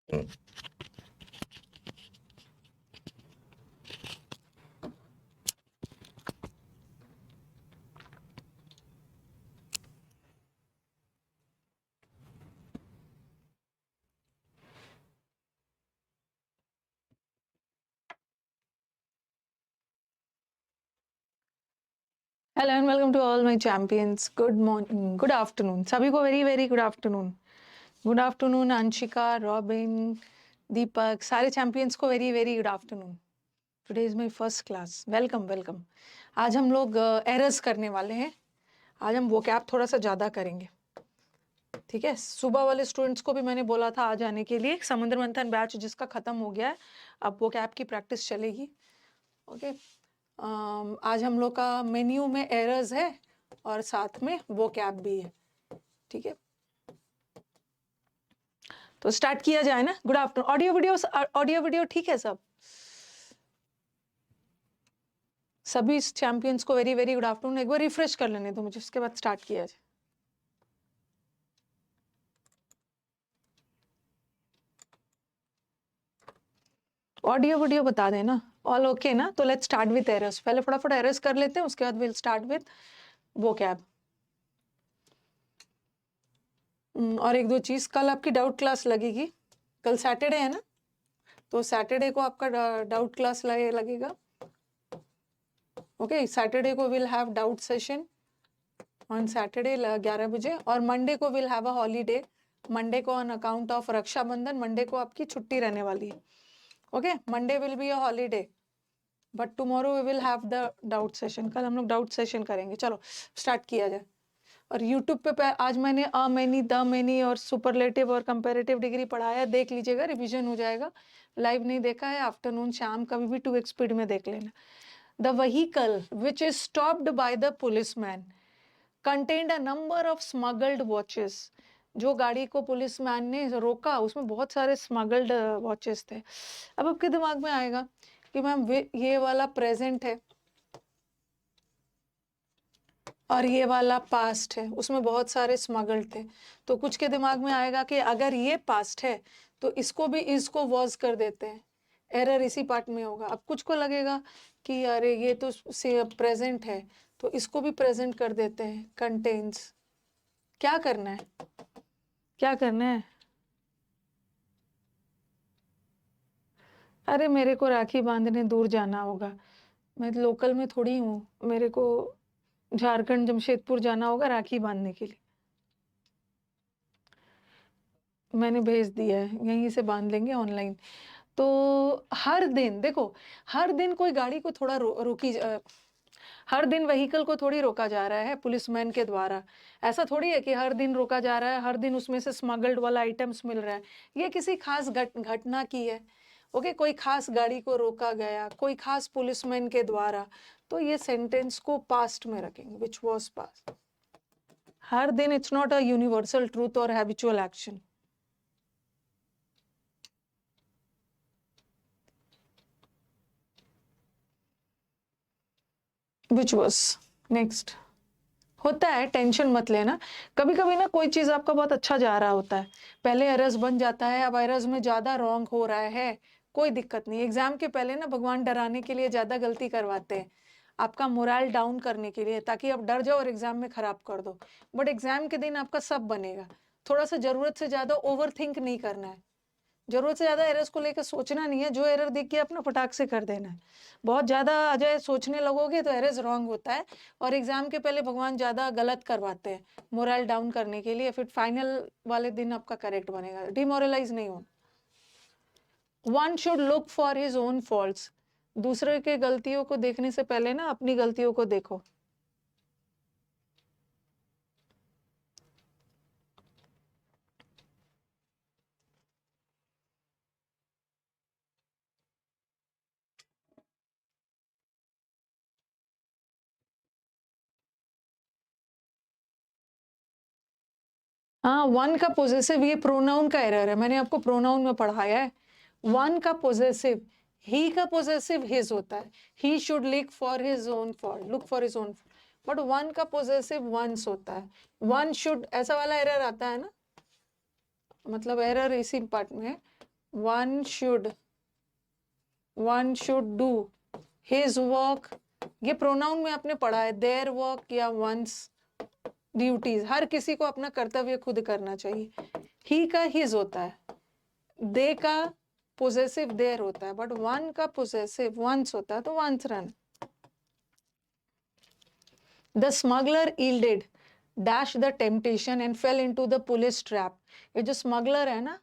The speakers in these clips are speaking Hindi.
Hello and welcome to all my champions. Good morning, good afternoon सभी को, very very good afternoon. Good afternoon Anshika, Robin, Deepak, सारे चैंपियंस को very very good afternoon. Today is my first class. Welcome welcome. आज हम लोग एरर्स करने वाले हैं। आज हम वोकैब थोड़ा सा ज़्यादा करेंगे, ठीक है। सुबह वाले स्टूडेंट्स को भी मैंने बोला था आज आने के लिए। समुद्र मंथन बैच जिसका ख़त्म हो गया है, अब वोकैब की प्रैक्टिस चलेगी। ओके। आज हम लोग का मेन्यू में एरर्स है और साथ में वोकैब भी है, ठीक है। तो स्टार्ट किया जाए ना। Good afternoon. ऑडियो वीडियो ठीक है सब? सभी चैंपियंस को वेरी वेरी गुड आफ्टरनून। एक बार रिफ्रेश कर लेने दो मुझे, उसके बाद स्टार्ट किया जाए। ऑडियो वीडियो बता देना, ऑल ओके ना? तो लेट्स स्टार्ट विथ एरर्स। पहले फटाफट एरर्स कर लेते हैं, उसके बाद विल स्टार्ट विथ वोकैब। और एक दो चीज, कल आपकी डाउट क्लास लगेगी। कल सैटरडे है ना, तो सैटरडे को आपका डाउट क्लास लगेगा। ओके, सैटरडे को will have doubt session on Saturday 11 बजे, और मंडे को will have a holiday. Monday को on account of Rakshabandhan, Monday को आपकी छुट्टी रहने वाली है। Okay, Monday will be a holiday, but tomorrow we will have the doubt session. कल हम लोग डाउट सेशन करेंगे। चलो स्टार्ट किया जाए। और यूट्यूब पे आज मैंने अ मैनी, द मैनी और सुपरलेटिव और कंपैरेटिव डिग्री पढ़ाया, देख लीजिएगा, रिवीजन हो जाएगा। लाइव नहीं देखा है, आफ्टरनून शाम कभी भी 2x स्पीड में देख लेना। The vehicle which is stopped by the policeman contained a number of smuggled watches. जो गाड़ी को पुलिसमैन ने रोका उसमें बहुत सारे स्मगल्ड वॉचेस थे। अब आपके दिमाग में आएगा कि मैम ये वाला प्रेजेंट है और ये वाला पास्ट है, उसमें बहुत सारे स्मगल्ड थे। तो कुछ के दिमाग में आएगा कि अगर ये पास्ट है तो इसको भी इसको वॉज कर देते हैं। एरर इसी पार्ट में होगा। अब कुछ को लगेगा कि अरे ये तो प्रेजेंट है तो इसको भी प्रेजेंट कर देते हैं, कंटेन्स। क्या करना है, क्या करना है? अरे मेरे को राखी बांधने दूर जाना होगा, मैं लोकल में थोड़ी हूँ। मेरे को झारखंड जमशेदपुर जाना होगा राखी बांधने के लिए। मैंने भेज दिया है, यहीं से बांध लेंगे ऑनलाइन। तो हर दिन देखो, हर दिन कोई गाड़ी को थोड़ा हर दिन व्हीकल को थोड़ी रोका जा रहा है पुलिसमैन के द्वारा। ऐसा थोड़ी है कि हर दिन रोका जा रहा है, हर दिन उसमें से स्मगल्ड वाला आइटम्स मिल रहा है। ये किसी खास घटना की है। ओके, कोई खास गाड़ी को रोका गया, कोई खास पुलिसमैन के द्वारा। तो ये सेंटेंस को पास्ट में रखेंगे, विच वॉज पास्ट। हर दिन it's not a universal truth और habitual action. Which was next. होता है, टेंशन मत लेना। कभी कभी ना कोई चीज आपका बहुत अच्छा जा रहा होता है, पहले एरर्स बन जाता है, अब एरर्स में ज्यादा रॉन्ग हो रहा है, कोई दिक्कत नहीं। एग्जाम के पहले ना भगवान डराने के लिए ज्यादा गलती करवाते हैं, आपका मोरल डाउन करने के लिए, ताकि आप डर जाओ और एग्जाम में खराब कर दो। बट एग्जाम के दिन आपका सब बनेगा। थोड़ा सा जरूरत से ज्यादा ओवर थिंक नहीं करना है, जरूरत से ज्यादा एरर्स को लेकर सोचना नहीं है। जो एरर दिख गया अपना फटाक से कर देना है। बहुत ज्यादा अजय सोचने लगोगे तो एरर्स रॉन्ग होता है, और एग्जाम के पहले भगवान ज्यादा गलत करवाते हैं मोरल डाउन करने के लिए, फिर फाइनल वाले दिन आपका करेक्ट बनेगा। डिमोरलाइज नहीं हो। One should look for his own faults. दूसरे के गलतियों को देखने से पहले ना अपनी गलतियों को देखो। हाँ, वन का पोजेसिव, ये प्रोनाउन का एरर है, मैंने आपको प्रोनाउन में पढ़ाया है। वन का पोजेसिव, ही का पोजेसिव हिज होता है। He should look for his own fault, look for his own. But one का पोजेसिव वंस होता है। वन शुड, ऐसा वाला एरर आता है ना, मतलब एरर इसी पार्ट में है। One should do his work, ये प्रोनाउन में आपने पढ़ा है, देयर वर्क या वंस ड्यूटीज, हर किसी को अपना कर्तव्य खुद करना चाहिए। ही का हिज होता है, दे का पोजेसिव देयर होता है, बट वन का पोजेसिव वंस होता है, तो one's run. The smuggler yielded dash the temptation and fell into the police trap. ये जो स्मगलर है ना,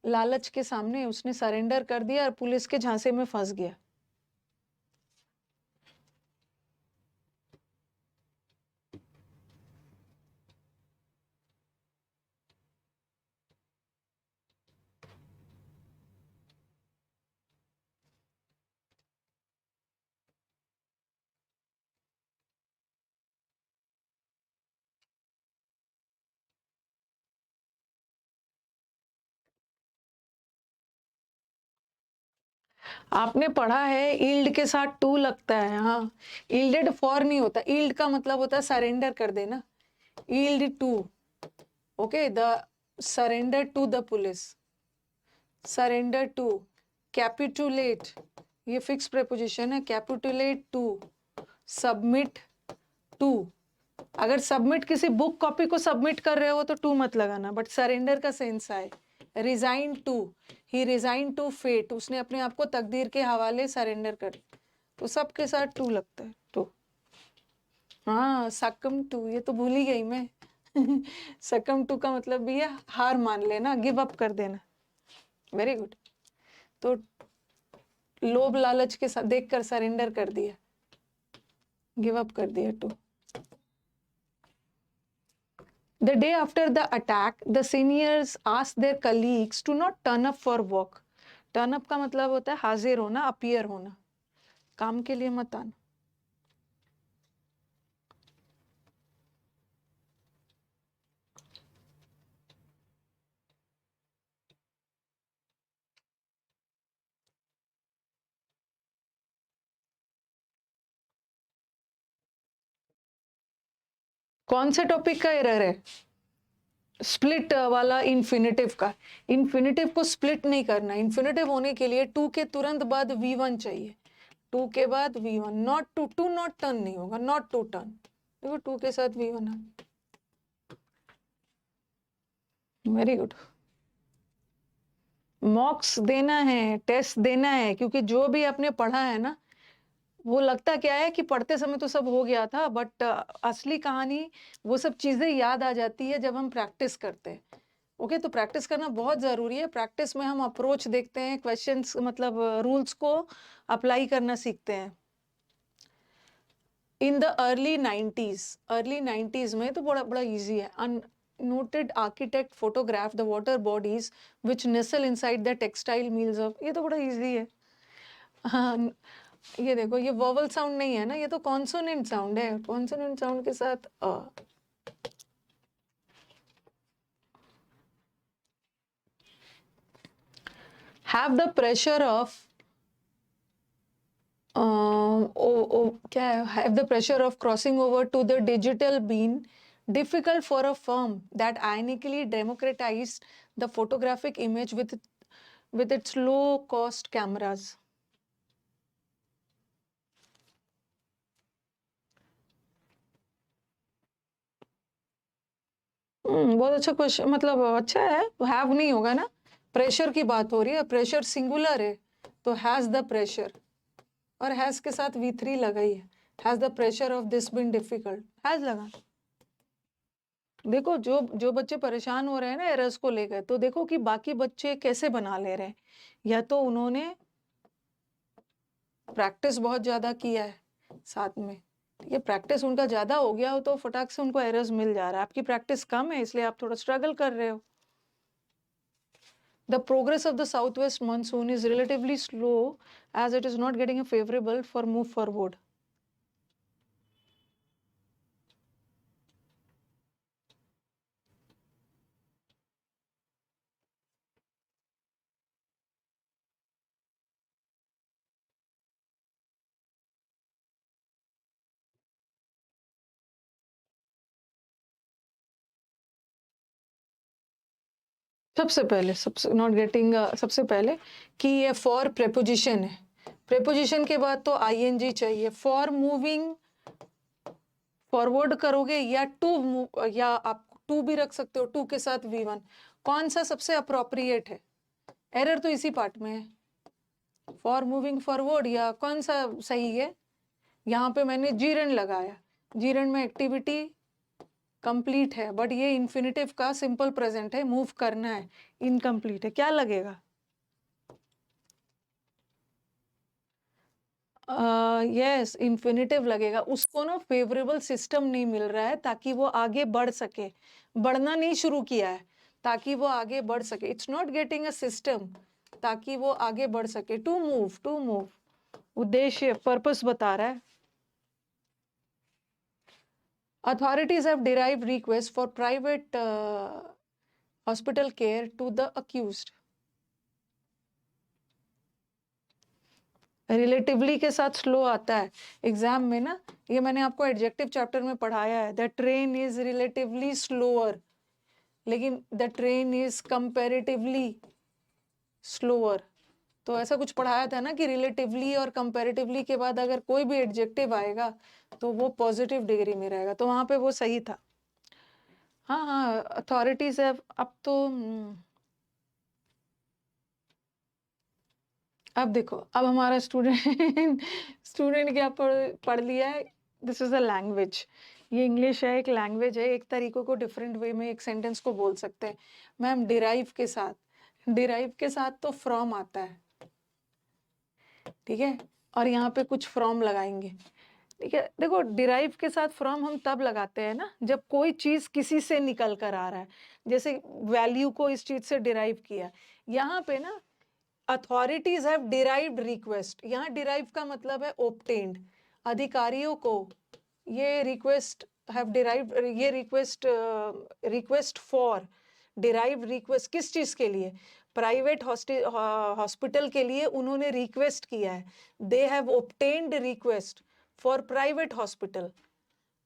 लालच के सामने उसने सरेंडर कर दिया और पुलिस के झांसे में फंस गया। आपने पढ़ा है ईल्ड के साथ टू लगता है, हाँ, ईल्डेड फॉर नहीं होता, ईल्ड का मतलब होता है सरेंडर कर देना, yield to, okay, the surrender to the police, surrender to, capitulate, ये फिक्स प्रेपोजिशन है, कैपिटुलेट टू, सबमिट टू। अगर सबमिट किसी बुक कॉपी को सबमिट कर रहे हो तो टू मत लगाना, बट सरेंडर का सेंस आए। Resign to, he resign to fate, उसने अपने आप को तकदीर के हवाले सरेंडर कर, तो सबके साथ टू लगता है, टू। हाँ, सकम टू, ये तो भूल ही गई मैं। सकम टू का मतलब भी है हार मान लेना, गिव अप कर देना। Very good. तो लोभ लालच के साथ देखकर सरेंडर कर दिया, गिव अप कर दिया, to. The day after the attack, the seniors asked their colleagues to not turn up for work. Turn up का मतलब होता है हाजिर होना, अपीयर होना, काम के लिए मत आना। कौन से टॉपिक का एरर है? स्प्लिट वाला इन्फिनेटिव का। इन्फिनेटिव को स्प्लिट नहीं करना, इन्फिनेटिव होने के लिए टू के तुरंत बाद V1 चाहिए, टू के बाद V1, not to, to not turn नहीं होगा, नॉट टू टर्न, देखो टू के साथ V1 है। Very good. मॉक्स देना है, टेस्ट देना है, क्योंकि जो भी आपने पढ़ा है ना, वो लगता क्या है कि पढ़ते समय तो सब हो गया था, बट असली कहानी वो सब चीजें याद आ जाती है जब हम प्रैक्टिस करते हैं। ओके, तो प्रैक्टिस करना बहुत जरूरी है। प्रैक्टिस में हम अप्रोच देखते हैं, क्वेश्चंस मतलब रूल्स को अप्लाई करना सीखते हैं। इन द अर्ली 90s में तो बड़ा बड़ा इजी है। Noted architect photograph the water bodies which nasal inside the textile mills of, ये तो बड़ा इजी है। हाँ, ये देखो, ये वोवल साउंड नहीं है ना, ये तो कॉन्सोनेंट साउंड है, कॉन्सोनेंट साउंड के साथ हैव द प्रेशर ऑफ क्या है, have the pressure of crossing over to the digital been difficult for a firm that ironically democratized the photographic image with its low cost cameras. बहुत अच्छा क्वेश्चन, मतलब अच्छा है। हैव नहीं होगा ना, प्रेशर की बात हो रही है, प्रेशर सिंगुलर है, तो हैज द प्रेशर, और हैज के साथ V3 लगा ही है, has the pressure of this been difficult, has लगा। देखो, जो बच्चे परेशान हो रहे हैं ना एरर्स को लेकर, तो देखो कि बाकी बच्चे कैसे बना ले रहे हैं। या तो उन्होंने प्रैक्टिस बहुत ज्यादा किया है साथ में, ये प्रैक्टिस उनका ज्यादा हो गया हो तो फटाक से उनको एरर्स मिल जा रहा है। आपकी प्रैक्टिस कम है, इसलिए आप थोड़ा स्ट्रगल कर रहे हो। The progress of the southwest monsoon is relatively slow as it is not getting a favorable for move forward. सबसे पहले सबसे नॉट गेटिंग सबसे पहले कि ये फॉर प्रेपोजिशन है, प्रेपोजिशन के बाद तो आईएनजी चाहिए। फॉर मूविंग फॉरवर्ड करोगे या टू, या आप टू भी रख सकते हो, टू के साथ V1, कौन सा सबसे अप्रोप्रिएट है? एरर तो इसी पार्ट में है, फॉर मूविंग फॉरवर्ड या कौन सा सही है? यहाँ पे मैंने जीरन लगाया, जीरन में एक्टिविटी कंप्लीट है, बट ये इन्फिनिटिव का सिंपल प्रेजेंट है, मूव करना है, इनकम्प्लीट है, क्या लगेगा? यस इन्फिनिटिव लगेगा। उसको ना फेवरेबल सिस्टम नहीं मिल रहा है ताकि वो आगे बढ़ सके, बढ़ना नहीं शुरू किया है ताकि वो आगे बढ़ सके। It's not getting a system ताकि वो आगे बढ़ सके। टू मूव उद्देश्य पर्पस बता रहा है। Authorities have derived requests for private hospital care to the accused. Relatively के साथ स्लो आता है एग्जाम में ना, ये मैंने आपको एडजेक्टिव चैप्टर में पढ़ाया है। The train is relatively slower, लेकिन the train is comparatively slower. तो ऐसा कुछ पढ़ाया था ना कि रिलेटिवली और कंपैरेटिवली के बाद अगर कोई भी एडजेक्टिव आएगा तो वो पॉजिटिव डिग्री में रहेगा, तो वहां पे वो सही था। हाँ हाँ, अथॉरिटीज है। अब तो अब देखो, अब हमारा स्टूडेंट स्टूडेंट क्या पढ़ लिया है। दिस इज अ लैंग्वेज, ये इंग्लिश है, एक लैंग्वेज है, एक तरीकों को डिफरेंट वे में एक सेंटेंस को बोल सकते हैं। मैम डिराइव के साथ तो फ्रॉम आता है, ठीक है, और यहाँ पे कुछ फ्रॉम लगाएंगे, ठीक है। देखो डिराइव के साथ फ्रॉम हम तब लगाते हैं ना जब कोई चीज किसी से निकल कर आ रहा है, जैसे वैल्यू को इस चीज से डिराइव किया। यहाँ पे ना अथॉरिटीज हैव डिराइव्ड रिक्वेस्ट, यहाँ डिराइव का मतलब है ओब्टेन्ड। अधिकारियों को ये रिक्वेस्ट हैव डिराइव्ड, ये रिक्वेस्ट फॉर डिराइव्ड रिक्वेस्ट किस चीज के लिए? प्राइवेट हॉस्पिटल के लिए उन्होंने रिक्वेस्ट किया है। They have obtained request for private hospital,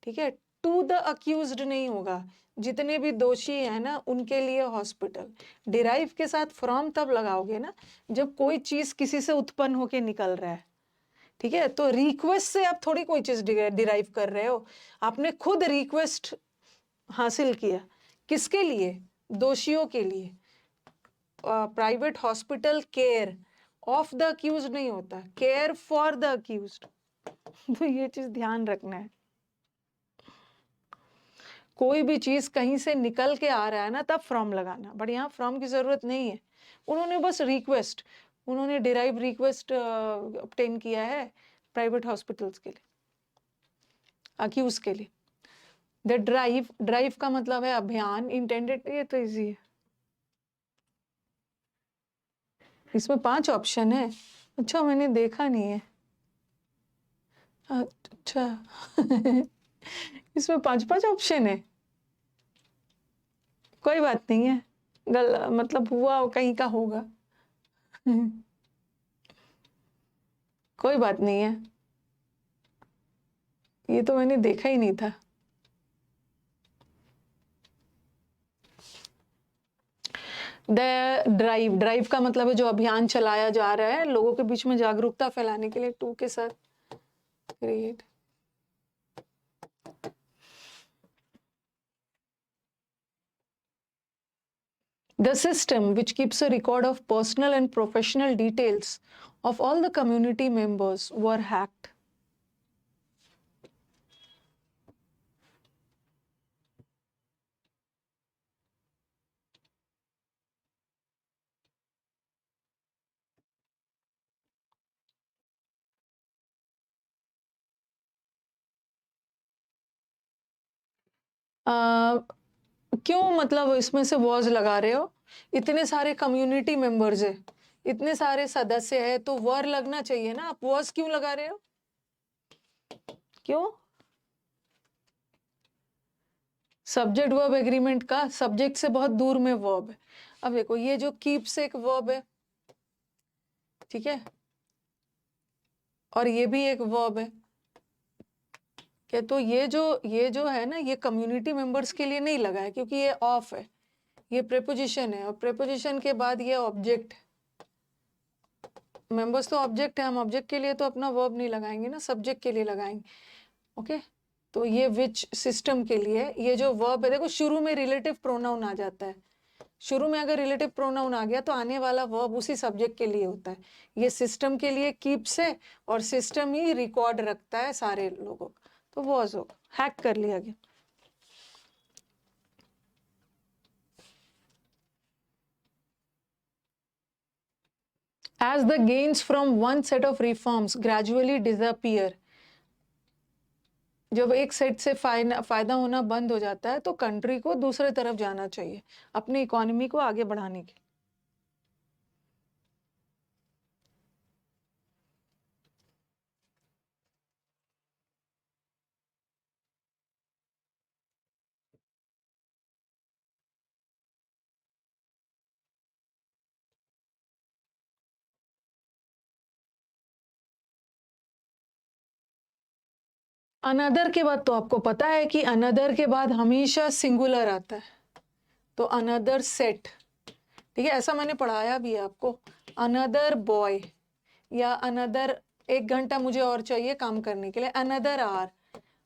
ठीक है। टू द अक्यूज्ड नहीं होगा, जितने भी दोषी हैं ना उनके लिए हॉस्पिटल। डिराइव के साथ फ्रॉम तब लगाओगे ना जब कोई चीज किसी से उत्पन्न होके निकल रहा है, ठीक है। तो रिक्वेस्ट से आप थोड़ी कोई चीज डिराइव कर रहे हो, आपने खुद रिक्वेस्ट हासिल किया। किसके लिए? दोषियों के लिए। Private hospital care of the accuse नहीं होता, केयर फॉर द अक्यूज्ड। तो ये चीज ध्यान रखना है। कोई भी चीज कहीं से निकल के आ रहा है ना तब फ्रॉम लगाना, बट यहाँ फ्रॉम की जरूरत नहीं है। उन्होंने बस रिक्वेस्ट, उन्होंने डिराइव रिक्वेस्ट ऑब्टेन किया है प्राइवेट हॉस्पिटल्स के लिए, अक्यूज के लिए। द ड्राइव का मतलब है अभियान, इंटेंडेड, ये तो इजी है। इसमें 5 ऑप्शन है। अच्छा मैंने देखा नहीं है, अच्छा इसमें 5 ऑप्शन है। कोई बात नहीं है, मतलब हुआ कहीं का होगा कोई बात नहीं है, ये तो मैंने देखा ही नहीं था। द ड्राइव का मतलब है जो अभियान चलाया जा रहा है लोगों के बीच में जागरूकता फैलाने के लिए। टू के साथ create. The system which keeps a record of personal and professional details of all the community members were hacked. क्यों मतलब इसमें से वॉज लगा रहे हो? इतने सारे कम्युनिटी मेंबर्स है, इतने सारे सदस्य है, तो वर लगना चाहिए ना, आप वॉज क्यों लगा रहे हो? क्यों? सब्जेक्ट वर्ब एग्रीमेंट का सब्जेक्ट से बहुत दूर में वर्ब है। अब देखो ये जो कीप्स एक वर्ब है, ठीक है, और ये भी एक वर्ब है, क्या? तो ये जो है ना, ये कम्युनिटी मेंबर्स के लिए नहीं लगा है क्योंकि ये ऑफ है, ये प्रेपोजिशन है और प्रेपोजिशन के बाद ये ऑब्जेक्ट, मेंबर्स तो ऑब्जेक्ट है, हम ऑब्जेक्ट के लिए तो अपना वर्ब नहीं लगाएंगे ना, सब्जेक्ट के लिए लगाएंगे। ओके तो ये विच सिस्टम के लिए ये जो वर्ब है, देखो शुरू में रिलेटिव प्रोनाउन आ जाता है, शुरू में अगर रिलेटिव प्रोनाउन आ गया तो आने वाला वर्ब उसी सब्जेक्ट के लिए होता है। ये सिस्टम के लिए कीप्स है और सिस्टम ही रिकॉर्ड रखता है सारे लोगों का, तो वॉज हो हैक कर लिया गया। As the gains from one set of reforms gradually disappear, जब एक सेट से फायदा होना बंद हो जाता है तो कंट्री को दूसरे तरफ जाना चाहिए अपनी इकोनॉमी को आगे बढ़ाने के। अनदर के बाद तो आपको पता है कि अनदर के बाद हमेशा सिंगुलर आता है, तो अनदर सेट, ठीक है, ऐसा मैंने पढ़ाया भी है आपको। अनदर बॉय या अनदर, 1 घंटा मुझे और चाहिए काम करने के लिए, अनदर आवर,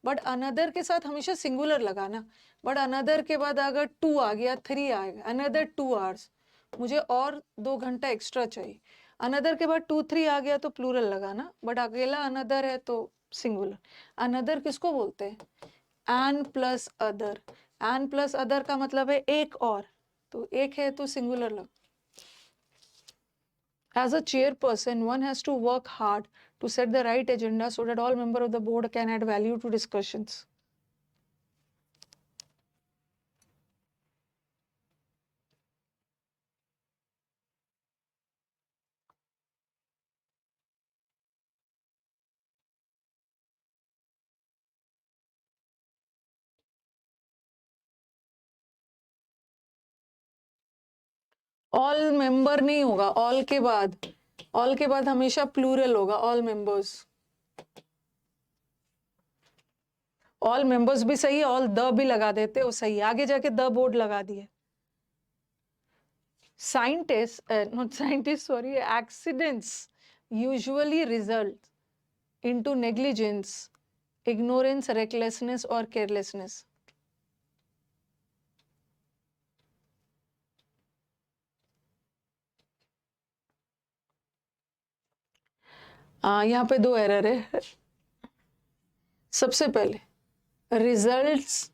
बट अनदर के साथ हमेशा सिंगुलर लगाना। बट अनदर के बाद अगर 2 आ गया, 3 आ गया, अनदर 2 आवर्स, मुझे और 2 घंटा एक्स्ट्रा चाहिए। अनदर के बाद 2 3 आ गया तो प्लूरल लगाना, बट अकेला अनदर है तो सिंगुलर। अनदर किसको बोलते हैं? An plus other, an plus other का मतलब है एक और, तो एक है तो सिंगुलर लग। As a chairperson, one has to work hard to set the right agenda so that all members of the board can add value to discussions. All member नहीं होगा, ऑल के बाद हमेशा प्लूरल होगा, ऑल मेंबर्स। ऑल मेंबर्स भी सही है, ऑल द भी लगा देते हो सही, आगे जाके द बोर्ड लगा दिए। accidents usually result into negligence, ignorance, recklessness or carelessness. यहाँ पे 2 एरर है। सबसे पहले रिजल्ट्स,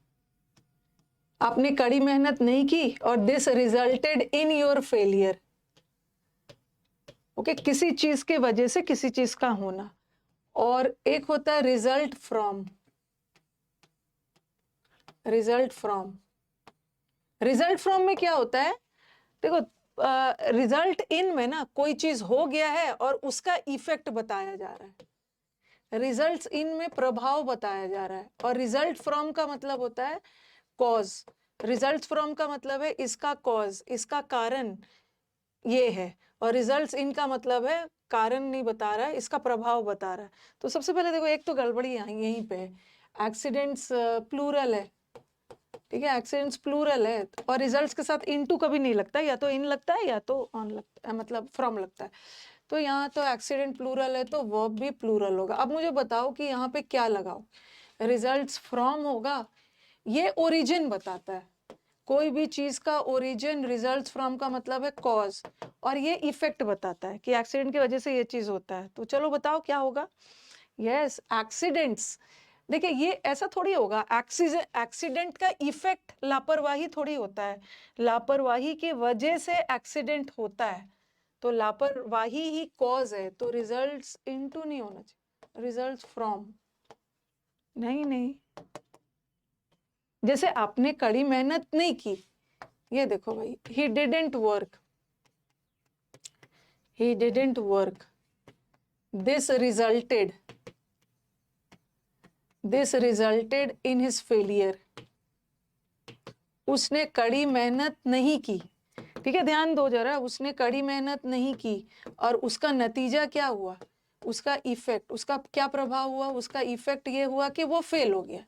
आपने कड़ी मेहनत नहीं की और this resulted in your failure. Okay, किसी चीज के वजह से किसी चीज का होना। और एक होता है रिजल्ट फ्रॉम, रिजल्ट फ्रॉम में क्या होता है? देखो रिजल्ट इन में ना कोई चीज हो गया है और उसका इफेक्ट बताया जा रहा है, रिजल्ट्स इन में प्रभाव बताया जा रहा है, और रिजल्ट फ्रॉम का मतलब होता है कॉज। रिजल्ट फ्रॉम का मतलब है इसका कॉज, इसका कारण ये है, और रिजल्ट्स इन का मतलब है कारण नहीं बता रहा है, इसका प्रभाव बता रहा है। तो सबसे पहले देखो एक तो गड़बड़ी यहीं पे है, एक्सीडेंट्स प्लूरल है, ठीक है, एक्सीडेंट्स प्लूरल है और रिजल्ट्स के साथ इनटू कभी नहीं लगता, या तो इन लगता है या तो ऑन लगता है, मतलब फ्रॉम लगता है। तो यहाँ तो एक्सीडेंट प्लूरल है तो वर्ब भी प्लूरल होगा। अब मुझे बताओ कि यहाँ पे क्या लगाओ? रिजल्ट्स फ्रॉम होगा, ये ओरिजिन बताता है, कोई भी चीज का ओरिजिन, रिजल्ट्स फ्रॉम का मतलब है कॉज, और ये इफेक्ट बताता है कि एक्सीडेंट की वजह से ये चीज होता है। तो चलो बताओ क्या होगा? Yes, accidents. देखिए ये ऐसा थोड़ी होगा, एक्सीडेंट का इफेक्ट लापरवाही थोड़ी होता है, लापरवाही की वजह से एक्सीडेंट होता है, तो लापरवाही ही कॉज है, तो रिजल्ट्स इनटू नहीं होना चाहिए, रिजल्ट्स फ्रॉम। नहीं, जैसे आपने कड़ी मेहनत नहीं की, ये देखो भाई, he didn't work, this resulted in his failure। उसने कड़ी मेहनत नहीं की, ठीक है, ध्यान दो जरा, उसने कड़ी मेहनत नहीं की और उसका नतीजा क्या हुआ? उसका इफेक्ट, उसका क्या प्रभाव हुआ? उसका इफेक्ट ये हुआ कि वो फेल हो गया।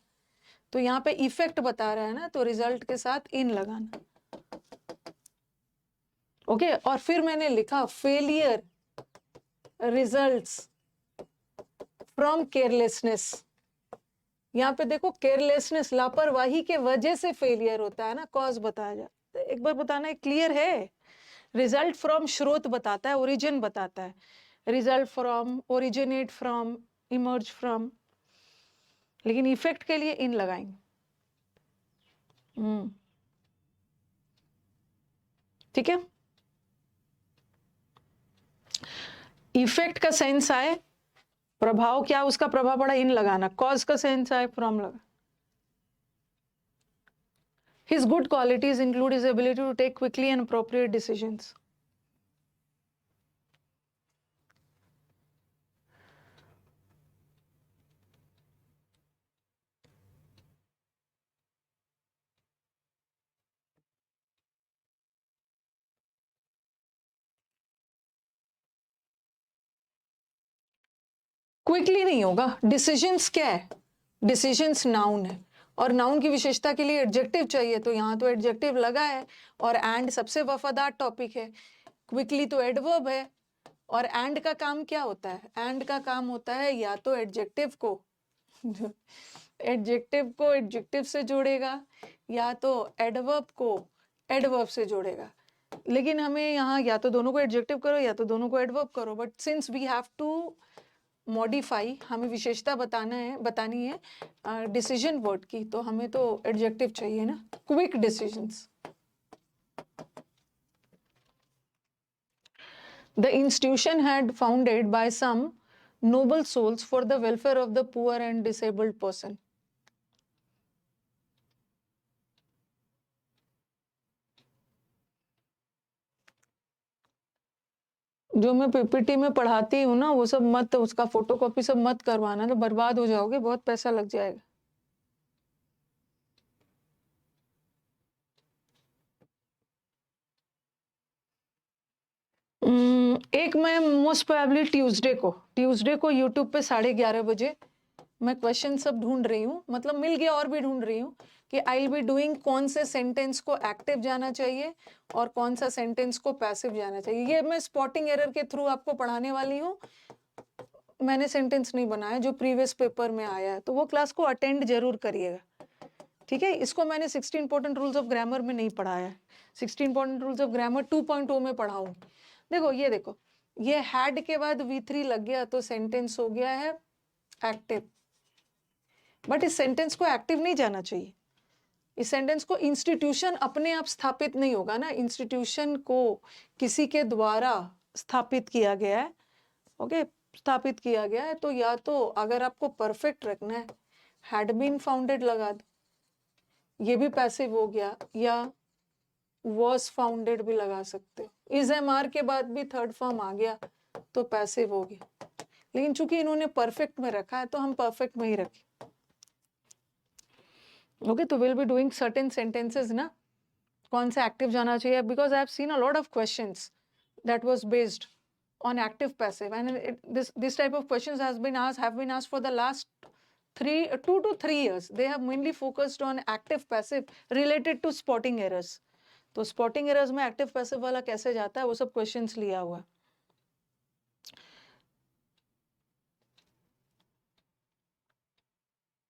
तो यहाँ पे इफेक्ट बता रहा है ना, तो रिजल्ट के साथ इन लगाना। ओके और फिर मैंने लिखा फेलियर रिजल्ट्स फ्रॉम केयरलेसनेस। यहाँ पे देखो केयरलेसनेस, लापरवाही के वजह से फेलियर होता है ना, कॉज बताया जाता है। एक बार बताना है, क्लियर है? रिजल्ट फ्रॉम स्रोत बताता है, ओरिजिन बताता है, result from, originate from, emerge from, लेकिन इफेक्ट के लिए इन लगाएंगे। ठीक है, इफेक्ट का सेंस आए, प्रभाव क्या उसका प्रभाव पड़ा, इन लगाना, कॉज का सेंस आए, फ्रॉम लगा। His good qualities include his ability to take quickly and appropriate decisions. Quickly नहीं होगा, डिसीजंस क्या है, डिसीजंस नाउन है, और नाउन की विशेषता के लिए एडजेक्टिव चाहिए, तो यहाँ तो एडजेक्टिव लगा है, और एंड सबसे वफादार टॉपिक है, क्विकली तो एडवर्ब है, और एंड का काम क्या होता है, एंड का काम होता है या तो एडजेक्टिव से जोड़ेगा, या तो एडवर्ब को एडवर्ब से जोड़ेगा, लेकिन हमें यहाँ या तो दोनों को एडजेक्टिव करो या तो दोनों को एडवर्ब करो, but since we have to modify, हमें विशेषता बतानी है डिसीजन वर्ड की, तो हमें तो एडजेक्टिव चाहिए ना, quick decisions. The institution had founded by some noble souls for the welfare of the poor and disabled person. जो मैं पीपीटी में पढ़ाती हूँ ना, वो सब मत, उसका फोटोकॉपी सब मत करवाना, तो बर्बाद हो जाओगे, बहुत पैसा लग जाएगा। एक मैं मोस्ट प्रोबेबली ट्यूसडे को यूट्यूब पे 11:30 बजे मैं क्वेश्चन सब ढूंढ रही हूँ, मतलब मिल गया और भी ढूंढ रही हूँ कि आई विल बी डूइंग कौन से सेंटेंस को एक्टिव जाना चाहिए और कौन सा सेंटेंस को पैसिव जाना चाहिए। ये मैं स्पॉटिंग एरर के थ्रू आपको पढ़ाने वाली हूँ, मैंने सेंटेंस नहीं बनाया, जो प्रीवियस पेपर में आया है, तो वो क्लास को अटेंड जरूर करिएगा। ठीक है, इसको मैंने 16 इंपॉर्टेंट रूल्स ऑफ ग्रामर में नहीं पढ़ाया है, 16 इंपॉर्टेंट रूल्स ऑफ ग्रामर 2.0 में पढ़ाऊं। देखो ये हैड के बाद V3 लग गया तो सेंटेंस हो गया है एक्टिव, बट इस सेंटेंस को एक्टिव नहीं जाना चाहिए, इस सेंटेंस को इंस्टीट्यूशन अपने आप स्थापित नहीं होगा ना, इंस्टीट्यूशन को किसी के द्वारा स्थापित किया गया है, ओके स्थापित किया गया है, तो या तो अगर आपको परफेक्ट रखना है हैड बीन फाउंडेड लगा दो, ये भी पैसिव हो गया, या वॉज फाउंडेड भी लगा सकते हो, इज एमआर के बाद भी थर्ड फॉर्म आ गया तो पैसिव हो गया, लेकिन चूंकि इन्होंने परफेक्ट में रखा है तो हम परफेक्ट में ही रखें। ओके, तो will be doing certain sentences ना, कौन सा एक्टिव जाना चाहिए, because I have seen a lot of questions that was based on active passive, and this type of questions have been asked for the last 2 to 3 years. They have mainly focused on active passive related to spotting errors. तो spotting errors में active passive वाला कैसे जाता है, वो सब questions लिया हुआ है।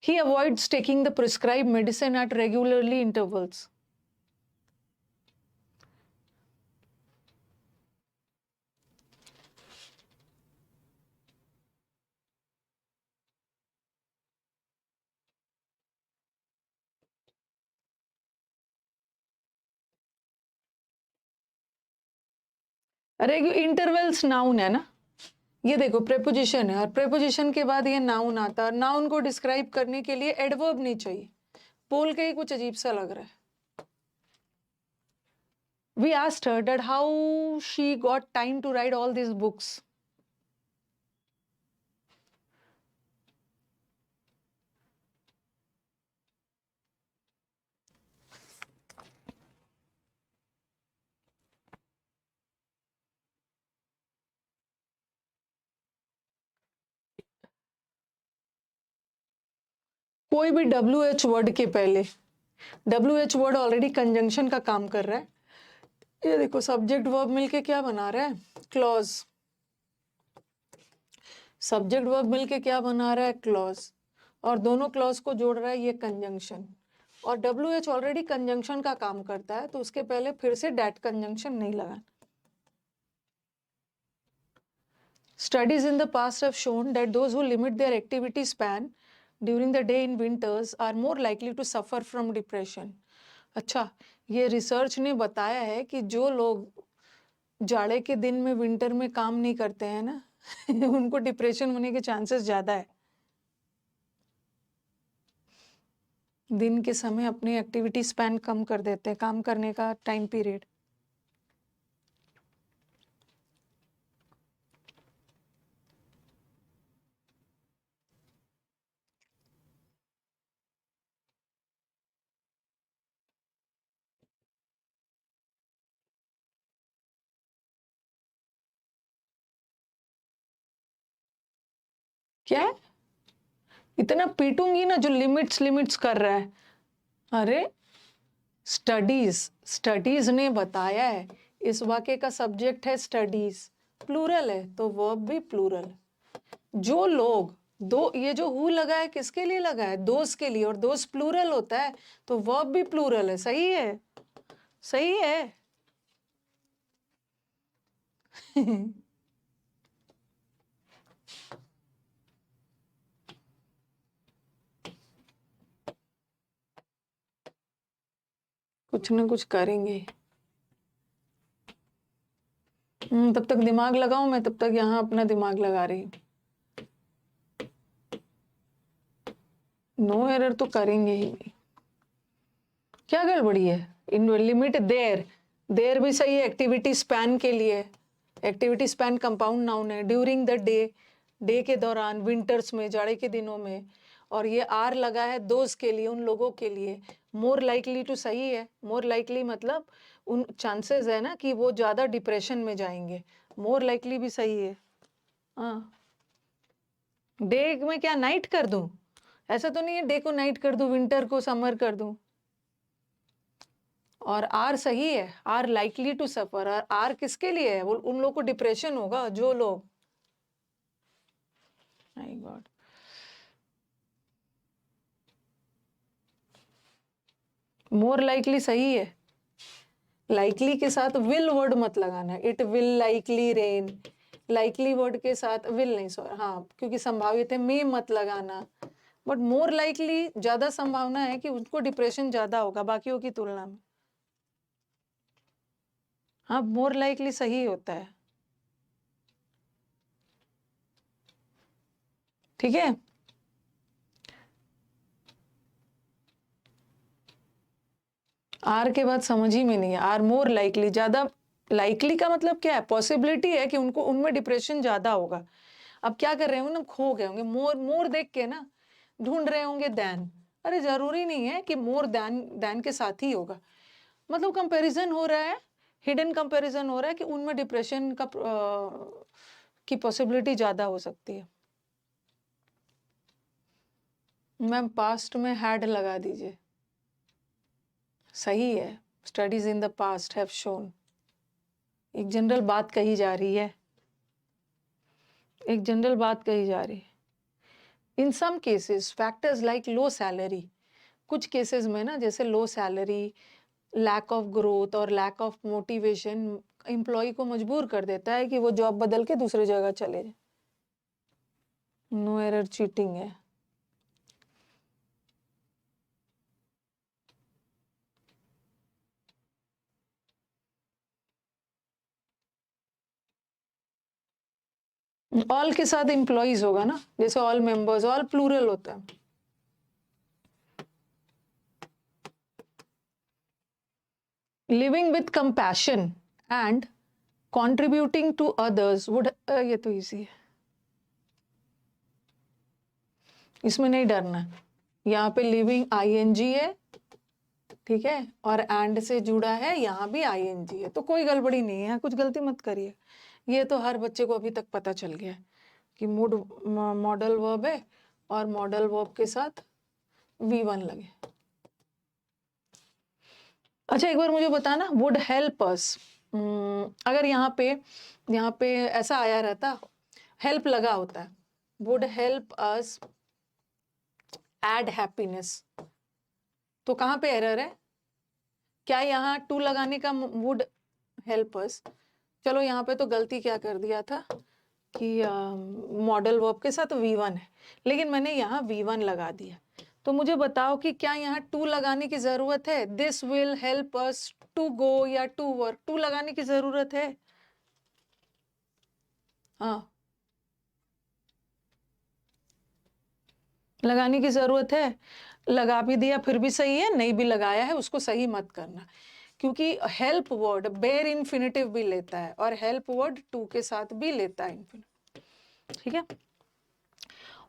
He avoids taking the prescribed medicine at regularly intervals. Intervals noun है ना, ये देखो प्रेपोजिशन है, और प्रेपोजिशन के बाद ये नाउन आता है, और नाउन को डिस्क्राइब करने के लिए एडवर्ब नहीं चाहिए, बोल के ही कुछ अजीब सा लग रहा है। We asked her that how she got time to write all these books. कोई भी WH वर्ड के पहले, WH वर्ड ऑलरेडी कंजंक्शन का काम कर रहा है, ये देखो सब्जेक्ट वर्ब मिलके क्या बना रहा है, क्लॉज। सब्जेक्ट वर्ब मिलके क्या बना रहा है, क्लॉज, और दोनों क्लॉज को जोड़ रहा है ये कंजंक्शन। और WH ऑलरेडी कंजंक्शन का काम करता है, तो उसके पहले फिर से डैट कंजंक्शन नहीं लगाना। Studies in the past have shown that those who limit their activity span during the day in winters are more likely to suffer from depression. अच्छा, ये रिसर्च ने बताया है कि जो लोग जाड़े के दिन में विंटर में काम नहीं करते हैं ना उनको डिप्रेशन होने के चांसेस ज़्यादा है। दिन के समय अपनी एक्टिविटी स्पैन कम कर देते हैं, काम करने का टाइम पीरियड। क्या है? इतना पीटूंगी ना जो लिमिट्स कर रहा है। अरे स्टडीज ने बताया है, इस वाक्य का सब्जेक्ट है स्टडीज, प्लूरल है तो वर्ब भी प्लूरल है। जो लोग दो, ये जो हु लगा है किसके लिए लगा है, दोस्त के लिए, और दोस्त प्लूरल होता है तो वर्ब भी प्लूरल है। सही है, सही है कुछ ना कुछ करेंगे। तब तक दिमाग लगाऊं मैं, तब तक यहाँ अपना दिमाग लगा रही हूँ। नो एरर तो करेंगे ही नहीं। क्या गड़बड़ी है, इन लिमिट देर भी सही है, एक्टिविटी स्पैन के लिए। एक्टिविटी स्पैन कंपाउंड नाउन है। ड्यूरिंग द डे के दौरान, विंटर्स में, जाड़े के दिनों में। और ये आर लगा है दोस्त के लिए, उन लोगों के लिए। मोर लाइकली टू सही है। मोर लाइकली मतलब उन चांसेस है ना कि वो ज़्यादा डिप्रेशन में जाएंगे। मोर लाइकली भी सही है। हाँ, डे में क्या नाइट कर दूं? ऐसा तो नहीं है डे को नाइट कर दूं, विंटर को समर कर दूं। और आर सही है, आर लाइकली टू सफर। और आर किसके लिए है, वो उन लोगों को डिप्रेशन होगा जो लोग, माय गॉड। मोर लाइकली सही है। लाइकली के साथ विल वर्ड मत लगाना, it will likely rain. Likely word के साथ विल नहीं, सॉरी, हाँ, क्योंकि संभावित है, मे मत लगाना। बट मोर लाइकली ज्यादा संभावना है कि उनको डिप्रेशन ज्यादा होगा बाकियों की तुलना में। हाँ, मोर लाइकली सही होता है। ठीक है, आर के बाद समझ ही में नहीं है। आर मोर लाइकली, ज्यादा लाइकली का मतलब क्या है, पॉसिबिलिटी है कि उनको, उनमें डिप्रेशन ज्यादा होगा। अब क्या कर रहे होंगे ना, खो गए होंगे, मोर मोर देख के ना ढूंढ रहे होंगे दैन। अरे जरूरी नहीं है कि मोर दैन दैन के साथ ही होगा। मतलब कंपैरिजन हो रहा है, हिडन कंपैरिजन हो रहा है कि उनमें डिप्रेशन का की पॉसिबिलिटी ज्यादा हो सकती है। मैम पास्ट में हैड लगा दीजिए, सही है। Studies in the past have shown. एक जनरल बात कही जा रही है, एक जनरल बात कही जा रही है। In some cases factors like low salary, कुछ केसेस में ना, जैसे low salary, lack of growth और लैक ऑफ मोटिवेशन एम्प्लॉय को मजबूर कर देता है कि वो जॉब बदल के दूसरी जगह चले जाए। नो एरर चीटिंग है। ऑल के साथ एम्प्लॉयज होगा ना, जैसे ऑल मेंबर्स, ऑल प्लूरल होता है। Living with compassion and contributing to others would ये तो इजी है, इसमें नहीं डरना है। यहाँ पे लिविंग ING है, ठीक है, और एंड से जुड़ा है, यहाँ भी ING है, तो कोई गड़बड़ी नहीं है, कुछ गलती मत करिए। ये तो हर बच्चे को अभी तक पता चल गया है कि मूड मॉडल वर्ब है और मॉडल वर्ब के साथ V1 लगे। अच्छा, एक बार मुझे बताना, वुड हेल्प अस, अगर यहाँ पे ऐसा आया रहता, हेल्प लगा होता है, would help us add happiness, तो कहाँ पे एरर है? क्या यहाँ टू लगाने का वुड हेल्प अस? चलो यहाँ पे तो गलती क्या कर दिया था कि मॉडल वर्ब के साथ V1 है, लेकिन मैंने यहाँ V1 लगा दिया। तो मुझे बताओ कि क्या यहाँ टू लगाने की जरूरत है? This will help us to go या टू वर्क, टू लगाने की जरूरत है? हाँ, लगाने की जरूरत है। लगा भी दिया फिर भी सही है, नहीं भी लगाया है उसको सही मत करना, क्योंकि हेल्प वर्ड बेयर इन्फिनेटिव भी लेता है और हेल्प वर्ड टू के साथ भी लेता है इन्फिनेटिव, ठीक है।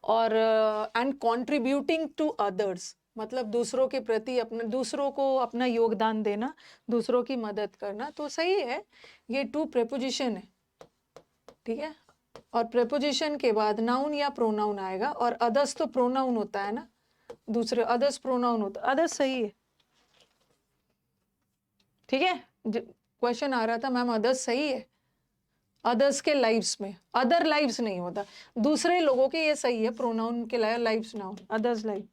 और एंड कंट्रीब्यूटिंग टू अदर्स, मतलब दूसरों के प्रति अपने, दूसरों को अपना योगदान देना, दूसरों की मदद करना, तो सही है। ये टू प्रेपोजिशन है, ठीक है। और प्रेपोजिशन के बाद नाउन या प्रोनाउन आएगा, और अदर्स तो प्रोनाउन होता है ना, दूसरे अदर्स प्रोनाउन होता है, अदर्स सही है, ठीक है। क्वेश्चन आ रहा था मैम अदर्स सही है? अदर्स के लाइव्स में, अदर लाइव्स नहीं होता, दूसरे लोगों के, ये सही है प्रोनाउन के lives noun, others live.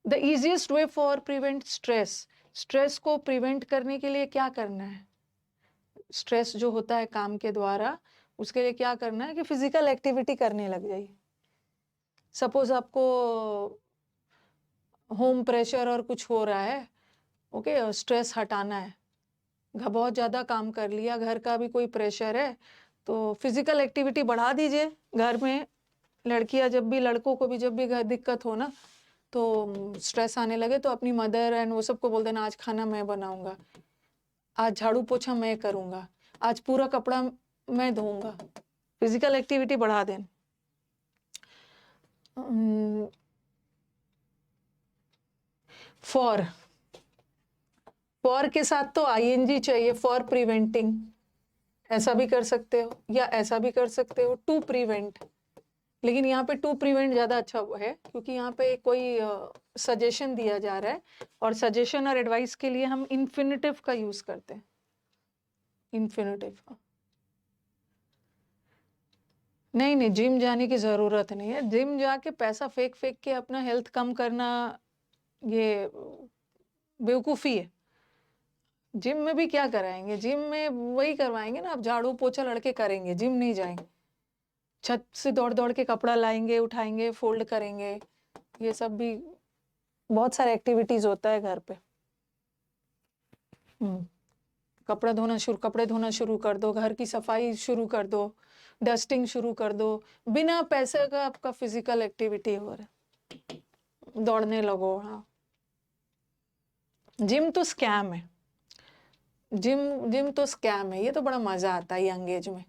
The easiest way for prevent stress, stress को प्रिवेंट करने के लिए क्या करना है? स्ट्रेस जो होता है काम के द्वारा, उसके लिए क्या करना है कि फिजिकल एक्टिविटी करने लग जाइए। सपोज आपको होम प्रेशर और कुछ हो रहा है, ओके, स्ट्रेस हटाना है, बहुत ज़्यादा काम कर लिया, घर का भी कोई प्रेशर है, तो फिजिकल एक्टिविटी बढ़ा दीजिए घर में। लड़कियां जब भी, लड़कों को भी जब भी घर दिक्कत हो ना, तो स्ट्रेस आने लगे, तो अपनी मदर एंड वो सबको बोल देना आज खाना मैं बनाऊंगा, आज झाड़ू पोछा मैं करूंगा, आज पूरा कपड़ा मैं धोऊंगा, फिजिकल एक्टिविटी बढ़ा दें। फॉर, फॉर के साथ तो आईएनजी चाहिए, फॉर प्रिवेंटिंग, ऐसा भी कर सकते हो या ऐसा भी कर सकते हो, टू प्रिवेंट। लेकिन यहाँ पे टू प्रिवेंट ज्यादा अच्छा है, क्योंकि यहाँ पे कोई सजेशन दिया जा रहा है, और सजेशन और एडवाइस के लिए हम इन्फिनेटिव का यूज करते हैं, इन्फिनेटिव। नहीं नहीं, जिम जाने की जरूरत नहीं है, जिम जाके पैसा फेंक फेंक के अपना हेल्थ कम करना, ये बेवकूफी है। जिम में भी क्या कराएंगे? जिम में वही करवाएंगे ना, आप झाड़ू पोछा लड़के करेंगे, जिम नहीं जाएंगे। छत से दौड़ दौड़ के कपड़ा लाएंगे, उठाएंगे, फोल्ड करेंगे, ये सब भी बहुत सारे एक्टिविटीज होता है घर पे। कपड़े धोना शुरू कर दो, घर की सफाई शुरू कर दो, डस्टिंग शुरू कर दो, बिना पैसे का आपका फिजिकल एक्टिविटी हो रहा है, दौड़ने लगो। हाँ, जिम तो स्कैम है, जिम जिम तो स्कैम है, ये तो बड़ा मजा आता है यंग एज में।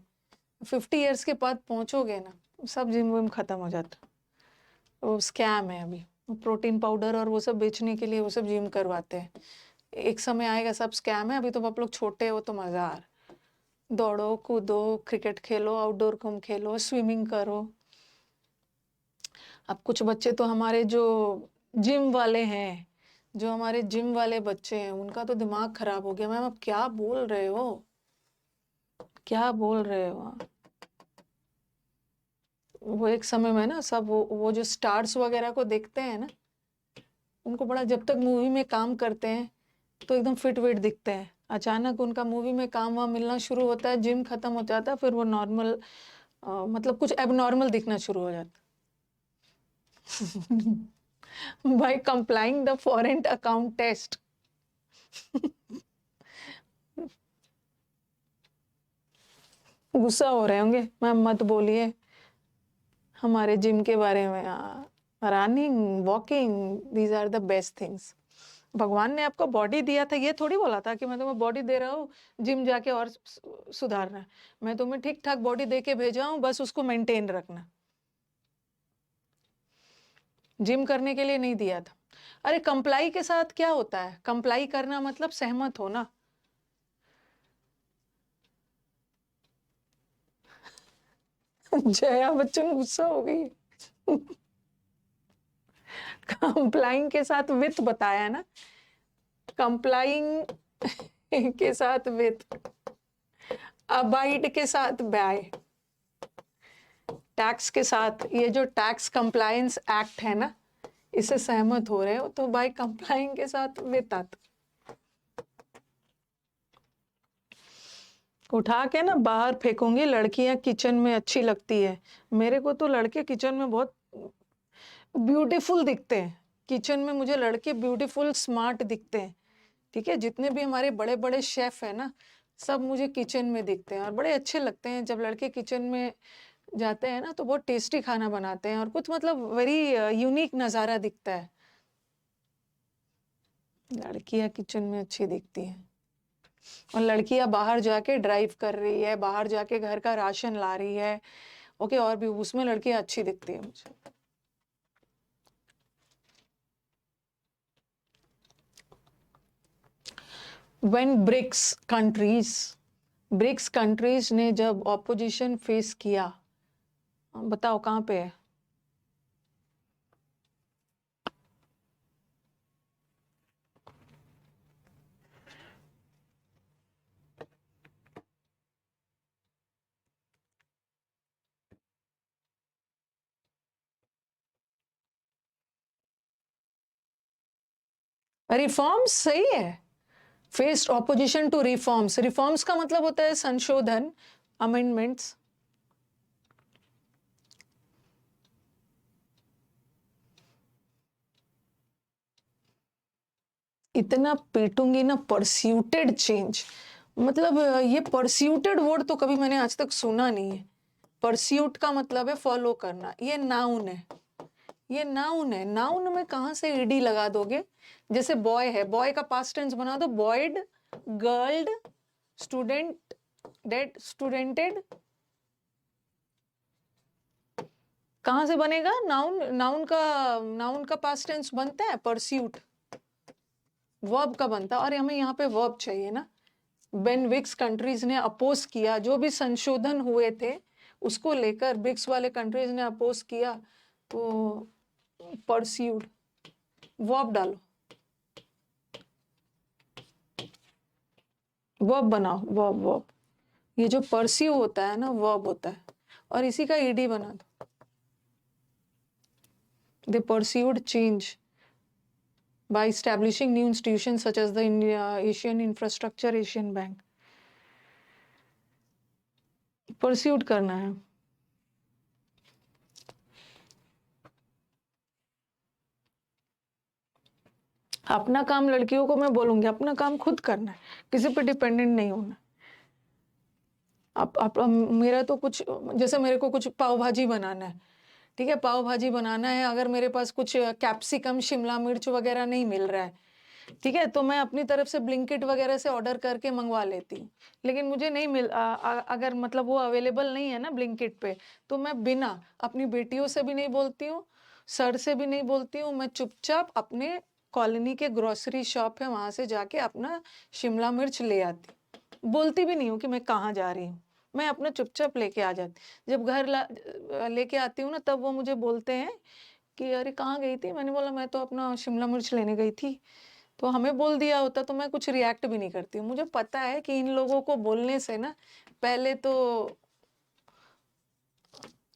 50 इयर्स के बाद पहुंचोगे ना, सब जिम विम खत्म हो जाता, वो स्कैम है। अभी प्रोटीन पाउडर और वो सब बेचने के लिए वो सब जिम करवाते हैं, एक समय आएगा सब स्कैम है। अभी तो आप लोग छोटे हो तो मजा आ रहा, दौड़ो कूदो, क्रिकेट खेलो, आउटडोर गेम खेलो, स्विमिंग करो। अब कुछ बच्चे तो हमारे जो जिम वाले हैं, जो हमारे जिम वाले बच्चे हैं, उनका तो दिमाग खराब हो गया। मैम आप क्या बोल रहे हो, क्या बोल रहे हो? वो एक समय में ना सब वो जो स्टार्स वगैरह को देखते हैं ना, उनको बड़ा, जब तक मूवी में काम करते हैं तो एकदम फिट विट दिखते हैं, अचानक उनका मूवी में काम वाम मिलना शुरू होता है, जिम खत्म हो जाता है, फिर वो नॉर्मल, मतलब कुछ एबनॉर्मल दिखना शुरू हो जाता by complying the foreign account test. गुस्सा हो रहे होंगे, मैम मत बोलिए हमारे जिम के बारे में। Running, walking, these are the best things. भगवान ने आपको बॉडी दिया था, ये थोड़ी बोला था कि मैं तुम्हें बॉडी दे रहा हूँ जिम जाके और सुधारना है। मैं तुम्हें ठीक ठाक बॉडी दे के भेजा हूँ, बस उसको मेंटेन रखना, जिम करने के लिए नहीं दिया था। अरे कंप्लाई के साथ क्या होता है? कंप्लाई करना मतलब सहमत होना। जया बच्चन गुस्सा हो गई। कंप्लाइंग के साथ विथ बताया ना, कंप्लाइंग के साथ विथ, अबाइड के साथ बाय, टैक्स के साथ, ये जो टैक्स कंप्लायंस एक्ट है ना, इससे सहमत हो रहे हो तो बाय कंप्लाइंग के साथ विथ आता। उठा के ना बाहर फेंकूंगी, लड़कियां किचन में अच्छी लगती है। मेरे को तो लड़के किचन में बहुत ब्यूटीफुल दिखते हैं। किचन में मुझे लड़के ब्यूटीफुल स्मार्ट दिखते हैं। ठीक है, जितने भी हमारे बड़े बड़े शेफ है ना, सब मुझे किचन में दिखते हैं और बड़े अच्छे लगते हैं। जब लड़के किचन में जाते हैं ना तो बहुत टेस्टी खाना बनाते हैं और कुछ मतलब वेरी यूनिक नज़ारा दिखता है। लड़कियां किचन में अच्छी दिखती हैं। और लड़कियां बाहर जाके ड्राइव कर रही है, बाहर जाके घर का राशन ला रही है, ओके, और भी उसमें लड़कियां अच्छी दिखती है मुझे। When ब्रिक्स कंट्रीज ने जब ऑपोजिशन फेस किया, बताओ कहाँ पे है? रिफॉर्म्स सही है। Faced opposition to reforms, reforms का मतलब होता है संशोधन, अमेंडमेंट्स। इतना पीटूंगी ना, परस्यूटेड चेंज, मतलब ये परस्यूटेड वर्ड तो कभी मैंने आज तक सुना नहीं है। परस्यूट का मतलब है फॉलो करना, ये नाउन है, ये नाउन है। नाउन में कहां से ईडी लगा दोगे? जैसे बॉय है, बॉय का पास्ट टेंस बना दो बॉयड, गर्ल्ड, स्टूडेंट, डेड, स्टूडेंटेड। कहां से बनेगा नाउन? नाउन का पास्ट टेंस बनता है परस्यूट, वर्ब का बनता है, और हमें यहाँ पे वर्ब चाहिए ना। बेन ब्रिक्स कंट्रीज ने अपोज किया, जो भी संशोधन हुए थे उसको लेकर ब्रिक्स वाले कंट्रीज ने अपोज किया, तो परस्यूड, वर्ब डालो, वर्ब बनाओ, वर्ब वर्ब। ये जो परस्यू होता है ना, वर्ब होता है, और इसी का ईडी बना दो। They pursued change by establishing new institutions such as the Asian Infrastructure Asian Bank. Pursuit करना है। अपना काम, लड़कियों को मैं बोलूंगी, अपना काम खुद करना है, किसी पे डिपेंडेंट नहीं होना। आप मेरा तो कुछ, जैसे मेरे को कुछ पाव भाजी बनाना है, ठीक है, पाव भाजी बनाना है, अगर मेरे पास कुछ कैप्सिकम, शिमला मिर्च वगैरह नहीं मिल रहा है, ठीक है, तो मैं अपनी तरफ से ब्लिंकिट वगैरह से ऑर्डर करके मंगवा लेती हूँ। लेकिन मुझे नहीं अगर मतलब वो अवेलेबल नहीं है ना ब्लिंकिट पे, तो मैं बिना, अपनी बेटियों से भी नहीं बोलती हूँ, सर से भी नहीं बोलती हूँ, मैं चुपचाप अपने कॉलोनी के ग्रोसरी शॉप है वहां से जाके अपना शिमला मिर्च ले आती, बोलती भी नहीं हूँ कि मैं कहाँ जा रही हूँ, मैं अपना चुपचाप लेके आ जाती। जब घर लेके आती हूँ ना, तब वो मुझे बोलते हैं कि अरे कहाँ गई थी? मैंने बोला मैं तो अपना शिमला मिर्च लेने गई थी। तो हमें बोल दिया होता तो मैं कुछ रिएक्ट भी नहीं करती हूँ। मुझे पता है कि इन लोगों को बोलने से ना पहले तो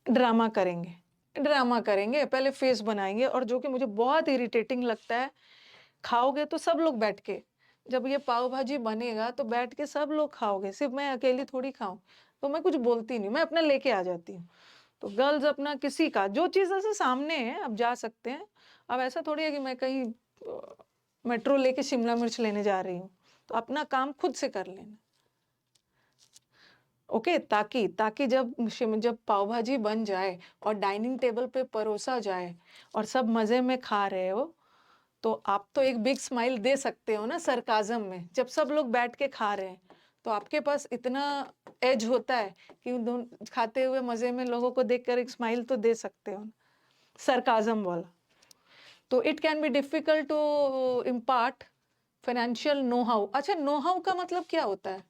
ड्रामा करेंगे, ड्रामा करेंगे, पहले फेस बनाएंगे, और जो कि मुझे बहुत इरिटेटिंग लगता है। खाओगे तो सब लोग बैठ के, जब ये पाव भाजी बनेगा तो बैठ के सब लोग खाओगे, सिर्फ मैं अकेली थोड़ी खाऊं। तो मैं कुछ बोलती नहीं, मैं अपना लेके आ जाती हूँ। तो गर्ल्स अपना किसी का जो चीज़ ऐसे सामने है अब जा सकते हैं। अब ऐसा थोड़ी है कि मैं कहीं मेट्रो लेके शिमला मिर्च लेने जा रही हूँ, तो अपना काम खुद से कर लेना, ओके। ताकि ताकि जब पाव भाजी बन जाए और डाइनिंग टेबल पे परोसा जाए और सब मजे में खा रहे हो, तो आप तो एक बिग स्माइल दे सकते हो ना सरकाजम में, जब सब लोग बैठ के खा रहे हैं। तो आपके पास इतना एज होता है कि उन खाते हुए मजे में लोगों को देखकर एक स्माइल तो दे सकते हो, सरकाजम वाला। तो it can be difficult to impart financial know how. अच्छा, नो हाउ का मतलब क्या होता है?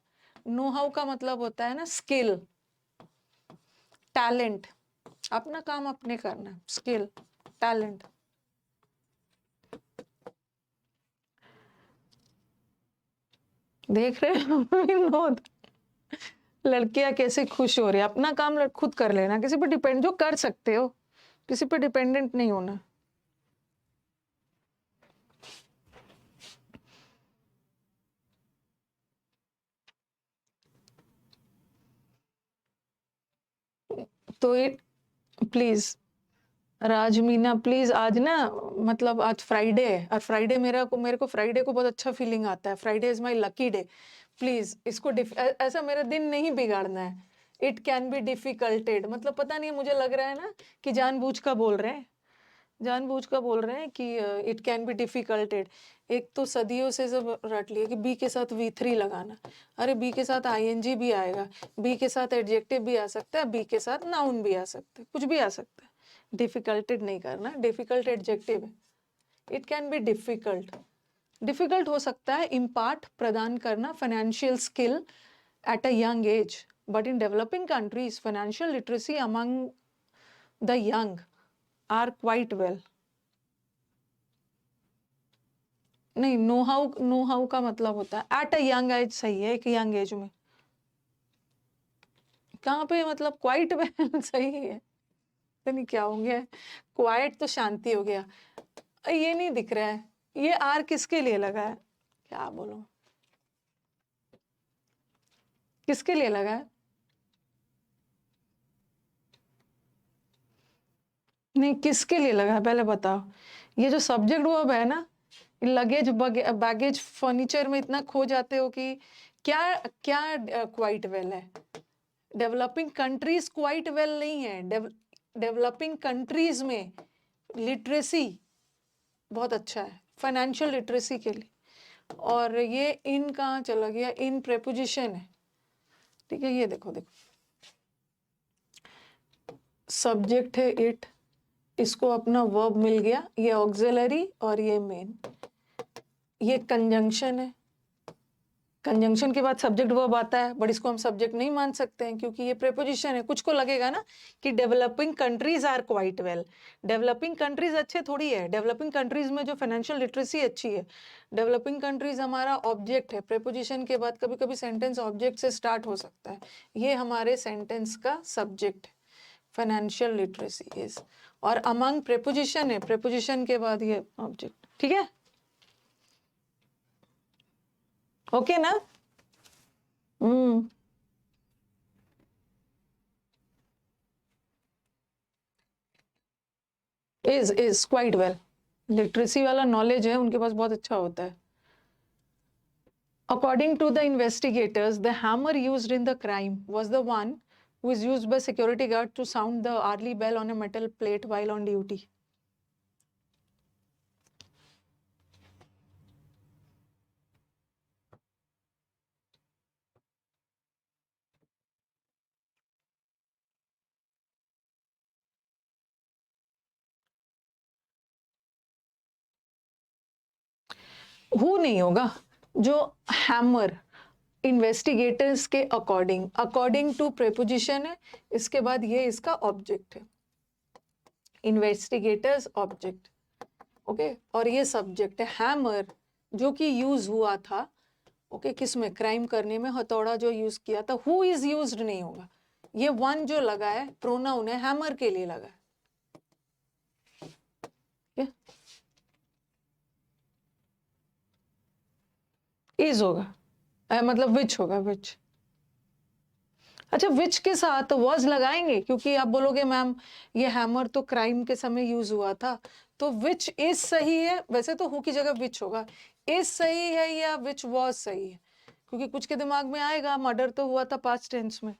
नो हाउ का मतलब होता है ना स्किल, टैलेंट। अपना काम अपने करना, स्किल, टैलेंट। देख रहे हो विनोद, लड़कियां कैसे खुश हो रही है। अपना काम खुद कर लेना, किसी पे डिपेंड, जो कर सकते हो, किसी पे डिपेंडेंट नहीं होना। तो ये प्लीज राज मीना प्लीज, आज ना मतलब आज फ्राइडे है, और फ्राइडे मेरे को फ्राइडे को बहुत अच्छा फीलिंग आता है। Friday is my lucky day. Please इसको ऐसा मेरा दिन नहीं बिगाड़ना है। इट कैन बी डिफिकल्टेड, मतलब पता नहीं, मुझे लग रहा है ना कि जानबूझ का बोल रहे हैं, जानबूझ का बोल रहे हैं कि इट कैन बी डिफिकल्टेड। एक तो सदियों से सब रट लिया कि बी के साथ V3 लगाना। अरे बी के साथ ING भी आएगा, बी के साथ एडजेक्टिव भी आ सकता है, बी के साथ नाउन भी आ सकता है, कुछ भी आ सकता है। डिफिकल्टेड नहीं करना, डिफिकल्ट एडजेक्टिव है। It can be difficult, difficult हो सकता है। इम्पार्ट प्रदान करना, financial skill at a young age, but in developing countries financial literacy among the young are quite well. नहीं, नो हाउ का मतलब होता है एट अ यंग एज, सही है, एक यंग एज में। कहाँ पे मतलब क्वाइट वेल सही है, तो नहीं क्या हो गया, क्वाइट तो शांति हो गया। ये नहीं दिख रहा है, ये आर किसके लिए लगा है, क्या बोलूं, किसके लिए लगा है? नहीं, किसके लिए लगा है पहले बताओ। ये जो सब्जेक्ट वर्ब है ना, लगेज बैगेज फर्नीचर में इतना खो जाते हो कि क्या क्या क्वाइट वेल है। डेवलपिंग कंट्रीज क्वाइट वेल नहीं है। डेवलपिंग कंट्रीज में लिटरेसी बहुत अच्छा है, फाइनेंशियल लिटरेसी के लिए। और ये इन कहाँ चला गया, इन प्रेपोजिशन है, ठीक है। ये देखो देखो, सब्जेक्ट है इट, इसको अपना वर्ब मिल गया, ये ऑक्सिलरी और ये मेन, ये कंजंक्शन है। कंजंक्शन के बाद सब्जेक्ट वर्ब आता है, बट इसको हम सब्जेक्ट नहीं मान सकते हैं क्योंकि ये प्रेपोजिशन है। कुछ को लगेगा ना कि developing countries are quite well, developing countries अच्छे थोड़ी है। डेवलपिंग कंट्रीज में जो फाइनेंशियल लिटरेसी अच्छी है। डेवलपिंग कंट्रीज हमारा ऑब्जेक्ट है, प्रेपोजिशन के बाद कभी कभी सेंटेंस ऑब्जेक्ट से स्टार्ट हो सकता है, ये हमारे सेंटेंस का सब्जेक्ट है। फाइनेंशियल लिटरेसी इज, और अमंग प्रेपोजिशन है, प्रेपोजिशन के बाद ये ऑब्जेक्ट, ठीक है, ओके ना। हम्म, इज क्वाइट वेल, लिटरेसी वाला नॉलेज है उनके पास, बहुत अच्छा होता है। According to the investigators, the hammer used in the crime was the one who was used by security guard to sound the hourly bell on a metal plate while on duty. Who नहीं होगा, जो हैमर, इन्वेस्टिगेटर्स के अकॉर्डिंग, अकॉर्डिंग टू प्रेपोजिशन है, इसके बाद ये इसका ऑब्जेक्ट है, इन्वेस्टिगेटर्स ऑब्जेक्ट, ओके। और ये सब्जेक्ट है हैमर, जो कि यूज हुआ था, ओके, किस में, क्राइम करने में, हथौड़ा जो यूज किया था। हु इज यूज्ड नहीं होगा, ये वन जो लगा है प्रोनाउन है, हैमर के लिए लगा है, इज होगा, मतलब विच होगा, विच। अच्छा, विच के साथ वॉज लगाएंगे क्योंकि आप बोलोगे मैम ये हैमर तो क्राइम के समय यूज हुआ था, तो विच इज सही है। वैसे तो हु की जगह विच होगा, इज सही है या विच वॉज सही है, क्योंकि कुछ के दिमाग में आएगा मर्डर तो हुआ था पास्ट टेंस में।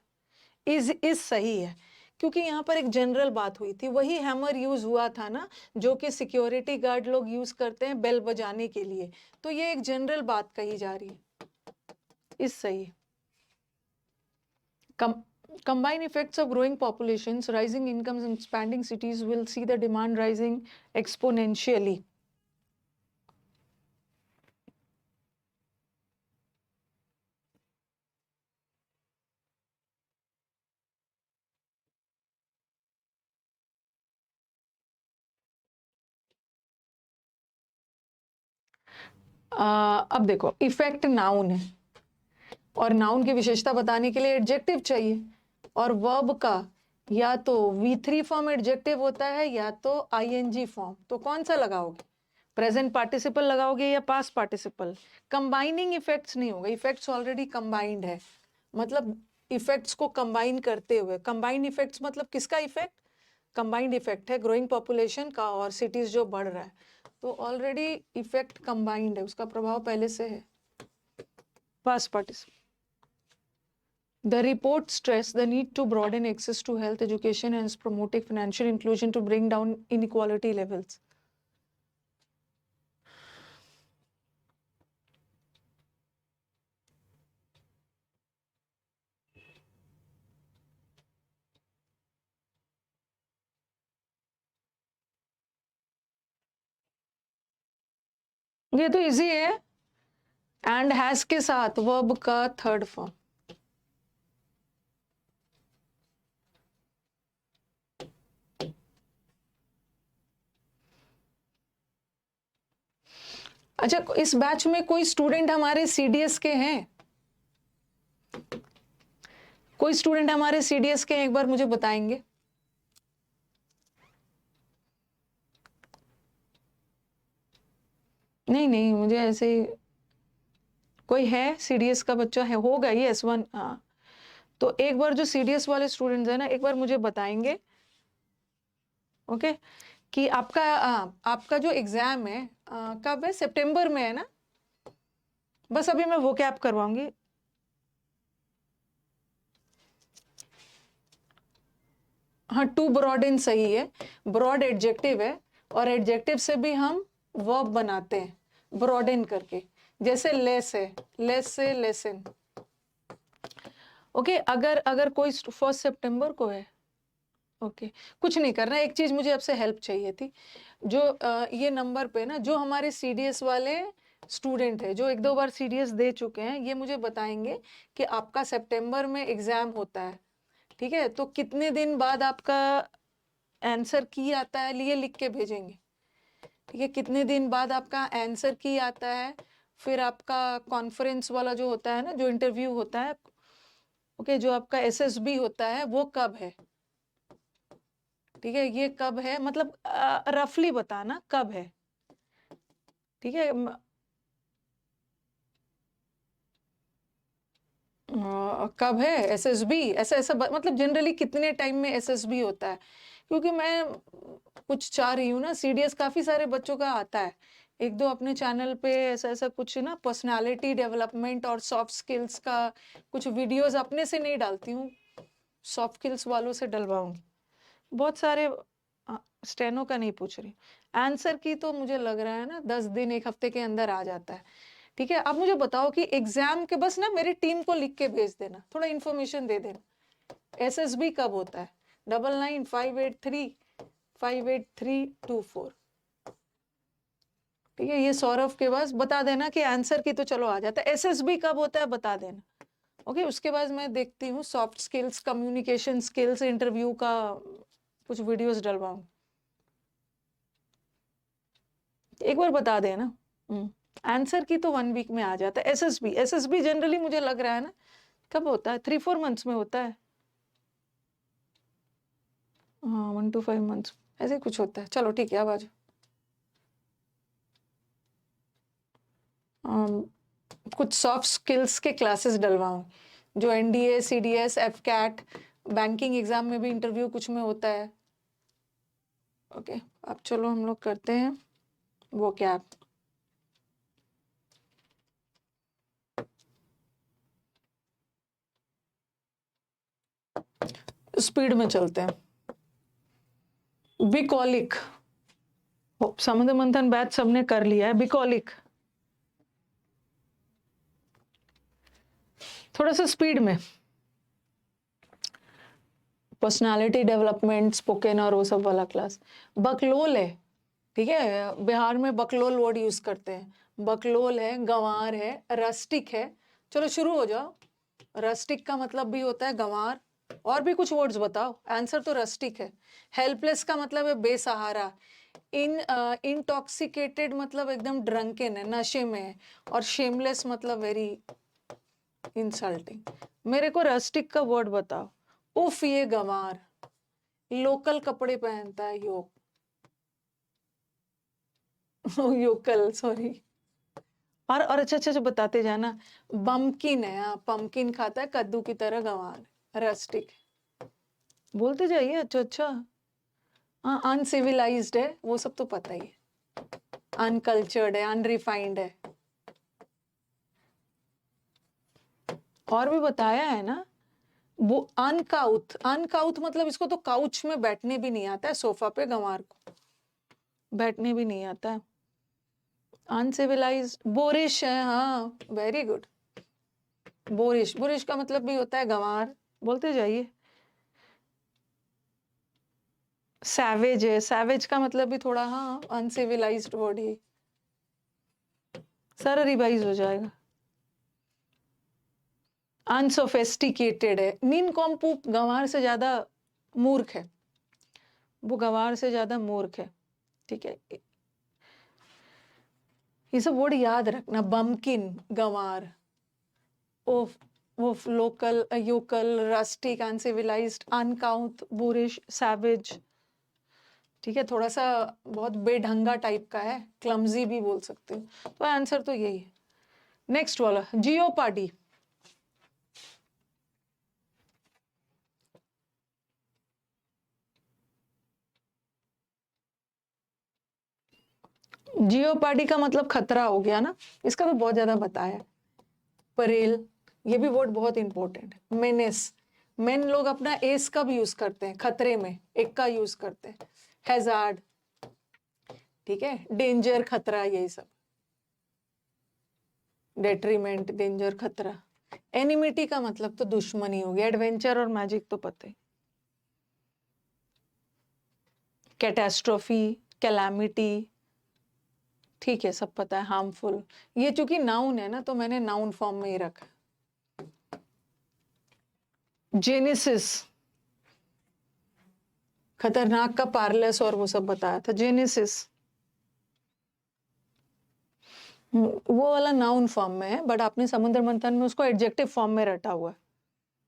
इज सही है क्योंकि यहाँ पर एक जनरल बात हुई थी, वही हैमर यूज हुआ था ना जो कि सिक्योरिटी गार्ड लोग यूज करते हैं बेल बजाने के लिए, तो ये एक जनरल बात कही जा रही है, इज सही है। Combined effects of growing populations, rising incomes, and expanding cities will see the demand rising exponentially. अब देखो, इफेक्ट नाउन है, और नाउन की विशेषता बताने के लिए एडजेक्टिव चाहिए, और वर्ब का या तो V3 फॉर्म एडजेक्टिव होता है या तो ING फॉर्म। तो कौन सा लगाओगे, प्रेजेंट पार्टिसिपल लगाओगे या पास्ट पार्टिसिपल? कंबाइनिंग इफेक्ट्स नहीं होगा, इफेक्ट्स ऑलरेडी कंबाइंड है, मतलब इफेक्ट्स को कंबाइन करते हुए। कंबाइंड इफेक्ट्स मतलब किसका इफेक्ट? कंबाइंड इफेक्ट है ग्रोइंग पॉपुलेशन का और सिटीज जो बढ़ रहा है, तो ऑलरेडी इफेक्ट कंबाइंड है, उसका प्रभाव पहले से है। Past participle. The report stressed the need to broaden access to health education and promoting financial inclusion to bring down inequality levels. ये तो इजी है, एंड हैज के साथ वर्ब का थर्ड फॉर्म। अच्छा, इस बैच में कोई स्टूडेंट हमारे CDS के हैं? कोई स्टूडेंट हमारे CDS के हैं, एक बार मुझे बताएंगे? नहीं नहीं, मुझे ऐसे कोई है CDS का बच्चा है, होगा ये S1। हाँ, तो एक बार जो CDS वाले स्टूडेंट्स हैं ना, एक बार मुझे बताएंगे, ओके, कि आपका जो एग्जाम है कब है? सितंबर में है ना? बस अभी मैं वो कैप करवाऊंगी। हाँ, टू ब्रॉड इन सही है, ब्रॉड एडजेक्टिव है, और एडजेक्टिव से भी हम वर्ब बनाते हैं ब्रॉडन करके, जैसे लेस है, लेस से लेसन। ओके, अगर कोई 1 सितंबर को है, ओके, कुछ नहीं करना। एक चीज मुझे आपसे हेल्प चाहिए थी, जो ये नंबर पे ना जो हमारे CDS वाले स्टूडेंट है, जो 1-2 बार CDS दे चुके हैं, ये मुझे बताएंगे कि आपका सितंबर में एग्जाम होता है, ठीक है, तो कितने दिन बाद आपका आंसर की आता है, लिए लिख के भेजेंगे, ठीक है, कितने दिन बाद आपका आंसर की आता है, फिर आपका कॉन्फ्रेंस वाला जो होता है ना, जो इंटरव्यू होता है, ओके, जो आपका SSB होता है, वो कब है, ठीक है, ये कब है, मतलब रफली बताना कब है, ठीक है। कब है SSB, ऐसा ऐसा मतलब जनरली कितने टाइम में SSB होता है, क्योंकि मैं कुछ चाह रही हूँ ना, CDS काफी सारे बच्चों का आता है, 1-2 अपने चैनल पे ऐसा ऐसा कुछ ना, पर्सनालिटी डेवलपमेंट और सॉफ्ट स्किल्स का कुछ वीडियोस अपने से नहीं डालती हूँ, सॉफ्ट स्किल्स वालों से डलवाऊंगी। बहुत सारे स्टेनो का नहीं पूछ रही, आंसर की तो मुझे लग रहा है ना 10 दिन 1 हफ्ते के अंदर आ जाता है, ठीक है। अब मुझे बताओ कि एग्जाम के बस ना मेरी टीम को लिख के भेज देना, थोड़ा इन्फॉर्मेशन दे देना, SSB कब होता है, 9958358324, ठीक है, ये सौरभ के पास बता देना कि आंसर की तो चलो आ जाता है, SSB कब होता है बता देना, ओके। उसके बाद मैं देखती हूँ soft skills, communication skills, interview का कुछ वीडियोस डलवाऊं, एक बार बता देना। आंसर की तो 1 वीक में आ जाता है। SSB जनरली मुझे लग रहा है ना कब होता है, 3-4 मंथ्स में होता है, हाँ 1 to 5 मंथ्स ऐसे कुछ होता है। चलो ठीक है, अब आ जाओ। कुछ सॉफ्ट स्किल्स के क्लासेस डलवाऊं, जो NDA CDS FCAT banking exam में भी इंटरव्यू कुछ में होता है, ओके। अब चलो हम लोग करते हैं वो क्या, स्पीड में चलते हैं। बिकॉलिक, समुद्र मंथन बैच सबने कर लिया है। बिकॉलिक थोड़ा सा स्पीड में, पर्सनालिटी डेवलपमेंट, स्पोकन और वो सब वाला क्लास। बकलोल है, ठीक है, बिहार में बकलोल वर्ड यूज करते हैं, बकलोल है, गंवार है, रस्टिक है। चलो शुरू हो जाओ। रस्टिक का मतलब भी होता है गंवार, और भी कुछ वर्ड्स बताओ, आंसर तो रस्टिक है। हेल्पलेस का मतलब है बेसहारा। इंटॉक्सिकेटेड मतलब एकदम ड्रंकन है, नशे में है, और शेमलेस मतलब वेरी इंसल्टिंग। मेरे को रस्टिक का वर्ड बताओ। उफ ये गंवार। लोकल कपड़े पहनता है योकल, सॉरी। और अच्छा अच्छा अच्छा बताते जाना। बम्किन है, हाँ पम्किन खाता है कद्दू की तरह गंवार, रस्टिक। बोलते जाइए। अच्छा अच्छा। हाँ अनसिविलाइज्ड है, वो सब तो पता ही है। अनकल्चर्ड है, अनरिफाइंड है। और भी बताया है ना। वो अनकाउथ, अनकाउथ मतलब इसको तो काउच में बैठने भी नहीं आता है, सोफा पे गंवार को बैठने भी नहीं आता है। अनसिविलाइज्ड, बोरिश है, हाँ वेरी गुड। बोरिश, बोरिश का मतलब भी होता है गंवार। बोलते जाइए। सैवेज है, सैवेज का मतलब भी थोड़ा हाँ अनसिविलाइज्ड वर्ड ही। सारा रिवाइज हो जाएगा। अनसोफेस्टिकेटेड है, निनकॉम्पूप गंवार से ज्यादा मूर्ख है, वो गंवार से ज्यादा मूर्ख है। ठीक है, ये सब वर्ड याद रखना। बम्किन, गंवार, oaf, oaf, local, yokel, rustic, uncivilised, uncouth, boorish, savage. ठीक है, थोड़ा सा बहुत बेढंगा टाइप का है, क्लमजी भी बोल सकते हो। तो आंसर तो यही है। नेक्स्ट वाला जियोपाडी। जियोपाडी का मतलब खतरा हो गया ना, इसका तो बहुत ज्यादा बताया। परेल, ये भी वर्ड बहुत इंपॉर्टेंट है। मेनेस, मेन लोग अपना एस का भी यूज करते हैं, खतरे में एक का यूज करते हैं। हैजार्ड, ठीक है, डेंजर, खतरा, यही सब। डेट्रीमेंट, डेंजर, खतरा। एनिमिटी का मतलब तो दुश्मनी हो गया। एडवेंचर और मैजिक तो पता ही। कैटेस्ट्रोफी, कैलामिटी, ठीक है सब पता है। हार्मफुल, ये चूंकि नाउन है ना तो मैंने नाउन फॉर्म में ही रखा। जेनेसिस, खतरनाक का पार्लस और वो सब बताया था। जेनेसिस वो वाला नाउन फॉर्म में है, बट आपने समुद्र मंथन में उसको एडजेक्टिव फॉर्म में रटा हुआ है।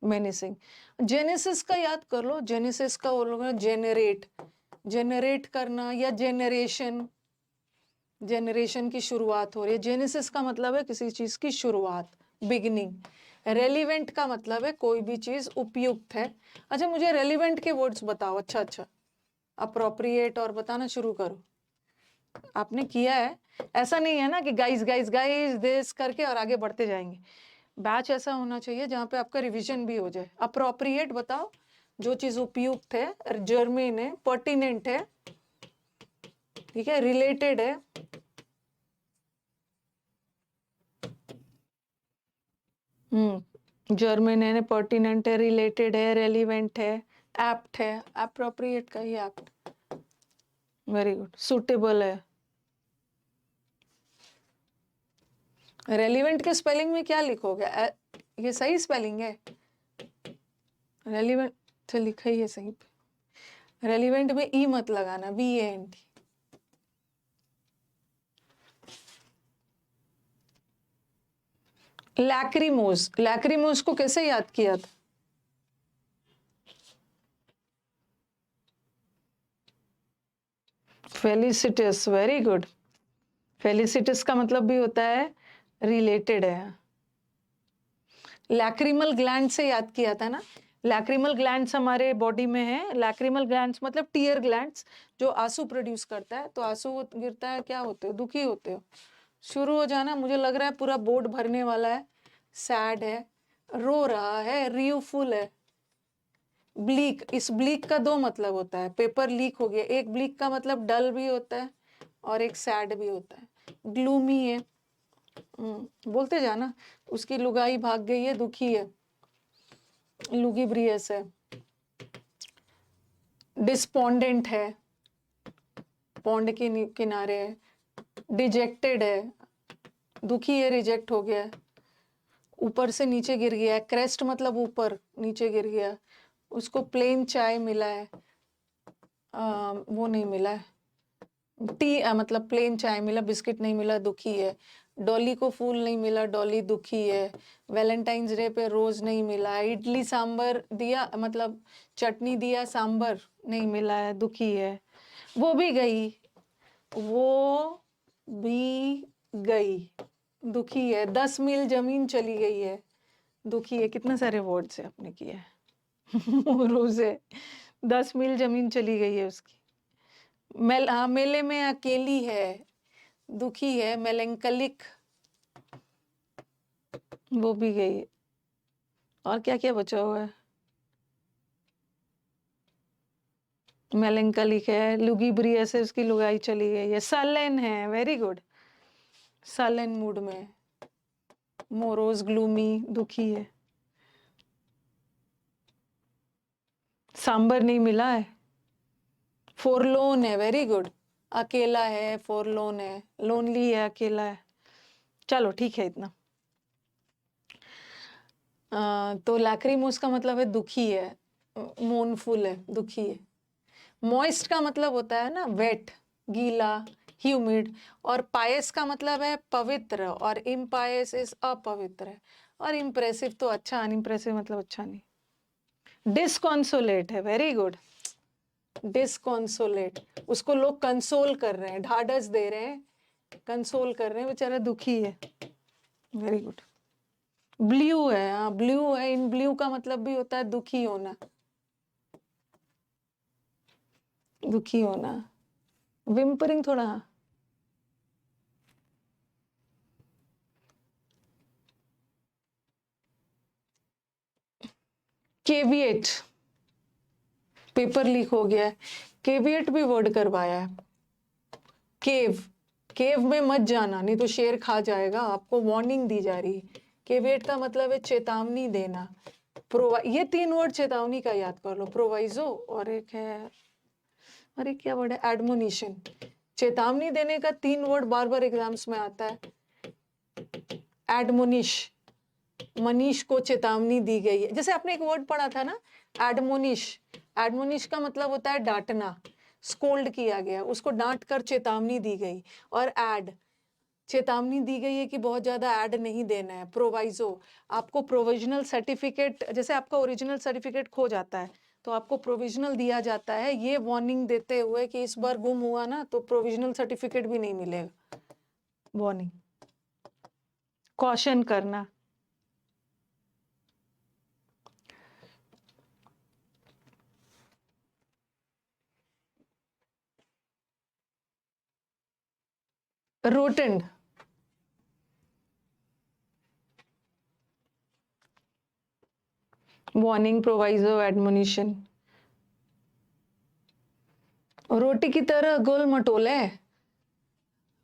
मेनिसिंग। जेनेसिस का याद कर लो। जेनेसिस का वो लोग जेनरेट, जेनरेट करना, या जेनरेशन, जेनरेशन की शुरुआत हो रही है। जेनेसिस का मतलब है किसी चीज की शुरुआत, बिगिनिंग। रेलिवेंट का मतलब है कोई भी चीज उपयुक्त है। अच्छा मुझे रेलिवेंट के वर्ड्स बताओ। अच्छा अच्छा, अप्रोप्रिएट और बताना शुरू करो। आपने किया है, ऐसा नहीं है ना कि गाइस गाइस गाइस दिस करके और आगे बढ़ते जाएंगे। बैच ऐसा होना चाहिए जहां पे आपका रिवीजन भी हो जाए। अप्रोप्रिएट बताओ, जो चीज उपयुक्त है, जर्मेन है, पर्टिनेंट है, ठीक है, रिलेटेड है, जर्मेन है, पर्टिनेंट है, रिलेटेड है, रेलिवेंट है, एप्ट है। अप्रोप्रिएट का ही एप्ट, वेरी गुड। सुटेबल है। रेलिवेंट के स्पेलिंग में क्या लिखोगे? ये सही स्पेलिंग है? रेलिवेंट तो लिखा ही है सही पे। रेलिवेंट में ई मत लगाना, VANT। लैक्रिमोस, लैक्रिमोस को कैसे याद किया था? फेलिसिटस, वेरी गुड। फेलिसिटस का मतलब भी होता है रिलेटेड है। लैक्रिमल ग्लैंड से याद किया था ना। लैक्रिमल ग्लैंड्स हमारे बॉडी में है। लैक्रिमल ग्लैंड्स मतलब टीयर ग्लैंड्स, जो आंसू प्रोड्यूस करता है। तो आंसू गिरता है, क्या होते हो? दुखी होते हो। शुरू हो जाना, मुझे लग रहा है पूरा बोर्ड भरने वाला है। सैड है, रो रहा है, रियूफुल है। ब्लीक, इस ब्लीक का दो मतलब होता है। पेपर लीक हो गया, एक ब्लीक का मतलब डल भी होता है और एक सैड भी होता है। ग्लूमी है, बोलते जाना। उसकी लुगाई भाग गई है, दुखी है, लुगिब्रियस है। डिस्पोंडेंट है, पौंड के किनारे है। डिजेक्टेड है, दुखी है, रिजेक्ट हो गया है। ऊपर से नीचे गिर गया है। क्रेस्ट मतलब ऊपर, नीचे गिर गया। उसको प्लेन चाय मिला है, वो नहीं मिला है। टी मतलब प्लेन चाय मिला, बिस्किट नहीं मिला, दुखी है। डॉली को फूल नहीं मिला, डॉली दुखी है। वैलेंटाइंस डे पे रोज नहीं मिला है। इडली सांबर दिया, मतलब चटनी दिया, सांबर नहीं मिला है, दुखी है। वो भी गई, वो भी गई, दुखी है। 10 मील जमीन चली गई है, दुखी है। कितने सारे वर्ड से आपने किए हैं। मोरू से 10 मील जमीन चली गई है उसकी। मेले में अकेली है, दुखी है। मेलेंकलिक, वो भी गई। और क्या क्या बचा हुआ है? मेलेंकलिक है, लुगीब्रियस है, उसकी लुगाई चली गई है। सलेन है, वेरी गुड, सलेन मूड में। मोरोज, ग्लूमी, दुखी है। सांबर नहीं मिला है। फोरलोन है, वेरी गुड। अकेला है, फोरलोन है, लोनली है, अकेला है। चलो ठीक है इतना। तो लैक्रिमोस का मतलब है दुखी है, मोनफुल है, दुखी है। मॉइस्ट का मतलब होता है ना वेट, गीला, ह्यूमिड। और पायस का मतलब है पवित्र, और इम्पायस इज अपवित्र है। और इम्प्रेसिव तो अच्छा, अनइम्प्रेसिव मतलब अच्छा नहीं। डिसकॉन्सोलेट है, वेरी गुड। डिसकॉन्सोलेट, उसको लोग कंसोल कर रहे हैं, ढाढ़स दे रहे हैं, कंसोल कर रहे हैं, बेचारा दुखी है, वेरी गुड। ब्लू है, हाँ ब्लू है। इन ब्लू का मतलब भी होता है दुखी होना, दुखी होना। विम्परिंग थोड़ा, केविएट, पेपर लीक हो गया है। केविएट भी वर्ड करवाया है। केव, केव में मत जाना नहीं तो शेर खा जाएगा, आपको वार्निंग दी जा रही है। केविएट का मतलब है चेतावनी देना। ये 3 वर्ड चेतावनी का याद कर लो, प्रोवाइजो, और एक है, अरे क्या वर्ड है, एडमोनिशन। चेतावनी देने का 3 वर्ड बार बार एग्जाम्स में आता है। एडमोनिश, मनीष को चेतावनी दी गई है। जैसे आपने एक वर्ड पढ़ा था ना, एडमोनिश। एडमोनिश का मतलब होता है डांटना, स्कोल्ड किया गया, उसको डांट कर चेतावनी दी गई। और एड, चेतावनी दी गई है कि बहुत ज्यादा ऐड नहीं देना है। प्रोवाइजो, आपको प्रोविजनल सर्टिफिकेट, जैसे आपका ओरिजिनल सर्टिफिकेट खो जाता है तो आपको प्रोविजनल दिया जाता है, ये वार्निंग देते हुए कि इस बार गुम हुआ ना तो प्रोविजनल सर्टिफिकेट भी नहीं मिलेगा, वार्निंग। कॉशन करना, रोटेंड, वार्निंग, प्रोवाइजो, एडमोनिशन। रोटी की तरह गोल मटोल है,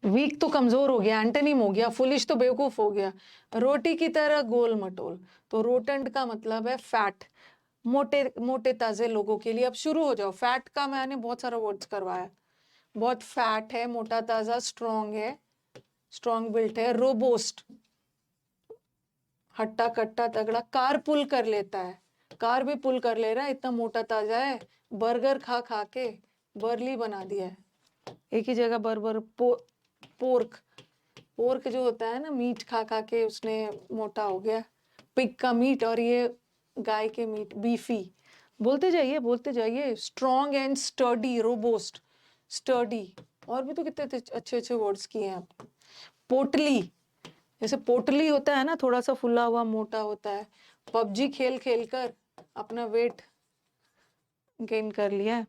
वीक तो कमजोर हो गया, एंटोनिम हो गया, फुलिश तो बेवकूफ हो गया। रोटी की तरह गोल मटोल, तो रोटेंड का मतलब है फैट, मोटे मोटे ताजे लोगों के लिए। अब शुरू हो जाओ। फैट का मैंने बहुत सारा वर्ड्स करवाया, बहुत फैट है, मोटा ताजा, स्ट्रॉन्ग है, स्ट्रॉन्ग बिल्ट है। रोबोस्ट, हट्टा कट्टा तगड़ा। कार पुल कर लेता है, कार भी पुल कर ले रहा है, इतना मोटा ताजा है। बर्गर खा खा के बर्ली बना दिया है, एक ही जगह बर्गर। पोर्क, पोर्क जो होता है ना, मीट खा खा के उसने मोटा हो गया। पिग का मीट, और ये गाय के मीट, बीफी। बोलते जाइए, बोलते जाइए। Strong and sturdy, robust, sturdy. और भी तो कितने अच्छे अच्छे वर्ड्स किए हैं आप। पोटली, जैसे पोटली होता है ना, थोड़ा सा फुला हुआ, मोटा होता है। पबजी खेल खेल कर अपना वेट गेन कर लिया है।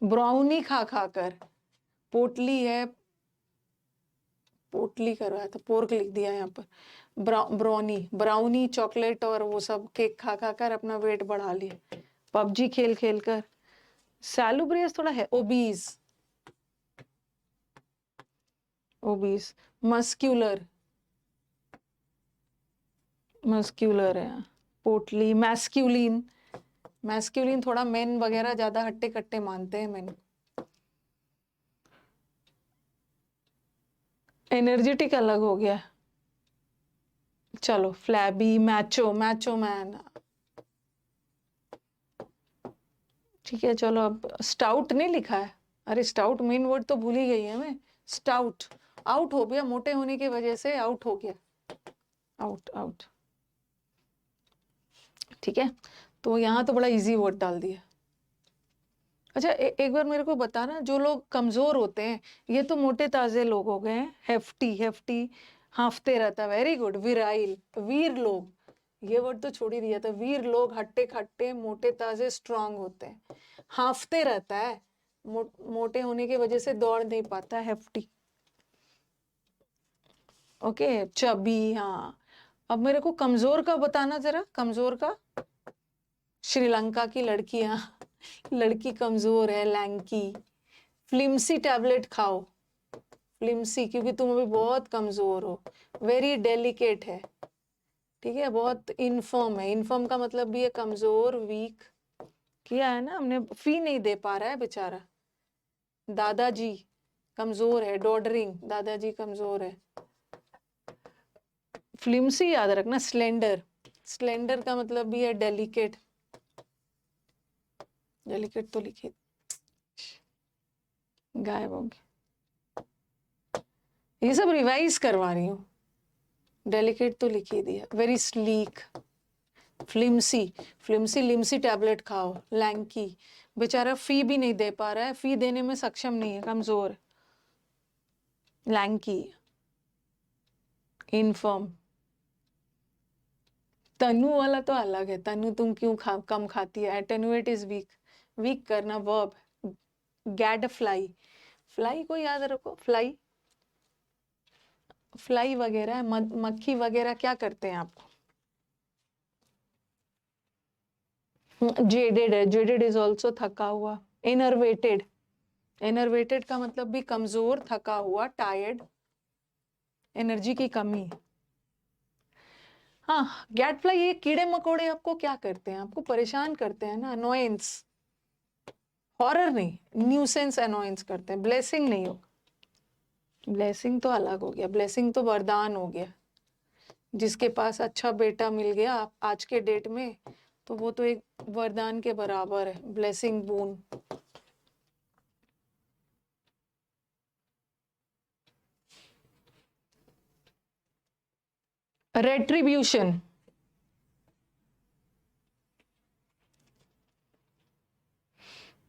ब्राउनी खा खा कर, पोटली है, पोटली करवाया था, पोर्क लिख दिया यहाँ पर। ब्राउनी, ब्राउनी चॉकलेट और वो सब केक खा खा कर अपना वेट बढ़ा लिया, पबजी खेल खेल कर। सैलुब्रियस थोड़ा है, ओबीज, ओबीज। मस्क्यूलर, मस्क्यूलर है। पोटली, मैस्क्यूलिन, मैस्क्यूलिन थोड़ा मेन वगैरह ज्यादा हट्टे कट्टे मानते हैं मेन। एनर्जेटिक अलग हो गया, चलो। फ्लैबी, मैचो, मैचो मैन, ठीक है चलो। अब स्टाउट नहीं लिखा है, अरे स्टाउट मेन वर्ड तो भूल ही गई है मैं। स्टाउट, आउट हो गया, मोटे होने की वजह से आउट हो गया, आउट आउट। ठीक है, तो यहाँ तो बड़ा इजी वर्ड डाल दिया। अच्छा एक बार मेरे को बताना, जो लोग कमजोर होते हैं, ये तो मोटे ताजे लोग हो गए हैं, हेफ्टी, हेफ्टी हांफते रहता, वेरी गुड। विराइल, वीर लोग, ये वर्ड तो छोड़ ही दिया था। वीर लोग हट्टे खट्टे मोटे ताजे स्ट्रांग होते हैं, हांफते रहता है, मोटे होने की वजह से दौड़ नहीं पाता, हेफ्टी। ओके, चबी, हाँ। अब मेरे को कमजोर का बताना जरा, कमजोर का। श्रीलंका की लड़कियां, लड़की कमजोर है, लैंकी। फ्लिम्सी टैबलेट खाओ, फ्लिम्सी, क्योंकि तुम अभी बहुत कमजोर हो, वेरी डेलिकेट है, ठीक है, बहुत इनफॉर्म है। इनफॉर्म का मतलब भी है कमजोर, वीक। किया है ना हमने, फी नहीं दे पा रहा है बेचारा। दादाजी कमजोर है, डॉडरिंग, दादाजी कमजोर है। फ्लिम्सी याद रखना। स्लेंडर, स्लेंडर का मतलब भी है डेलिकेट, डेलिकेट तो लिखी, गायब हो गया, ये सब रिवाइज करवा रही हूँ। डेलिकेट तो लिख ही दिया। वेरी स्लीक, फ्लिम्सी, फ्लिम्सी लिम्सी टैबलेट खाओ। लैंकी, बेचारा फी भी नहीं दे पा रहा है, फी देने में सक्षम नहीं है, कमजोर। Lanky, inform. तनु वाला तो अलग है, तनु तुम क्यों कम खाती है। एटेनुएट इज वीक, वीक करना, वर्ब। गैड फ्लाई, फ्लाई को याद रखो, फ्लाई, फ्लाई वगैरह, मक्खी वगैरह क्या करते हैं आपको। जेडेड है, जेडेड इज ऑल्सो थका हुआ। इनर्वेटेड, इनर्वेटेड का मतलब भी कमजोर, थका हुआ, टायर्ड, एनर्जी की कमी। हाँ, गैट फ्लाई, ये कीड़े मकोड़े आपको क्या करते हैं, आपको परेशान करते हैं ना, अनोयंस। हॉरर नहीं, न्यूसेंस, अनोयंस करते हैं। ब्लेसिंग नहीं हो, ब्लेसिंग तो अलग हो गया, ब्लेसिंग तो वरदान हो गया। जिसके पास अच्छा बेटा मिल गया आज के डेट में, तो वो तो एक वरदान के बराबर है, ब्लेसिंग, बून। रेट्रीब्यूशन,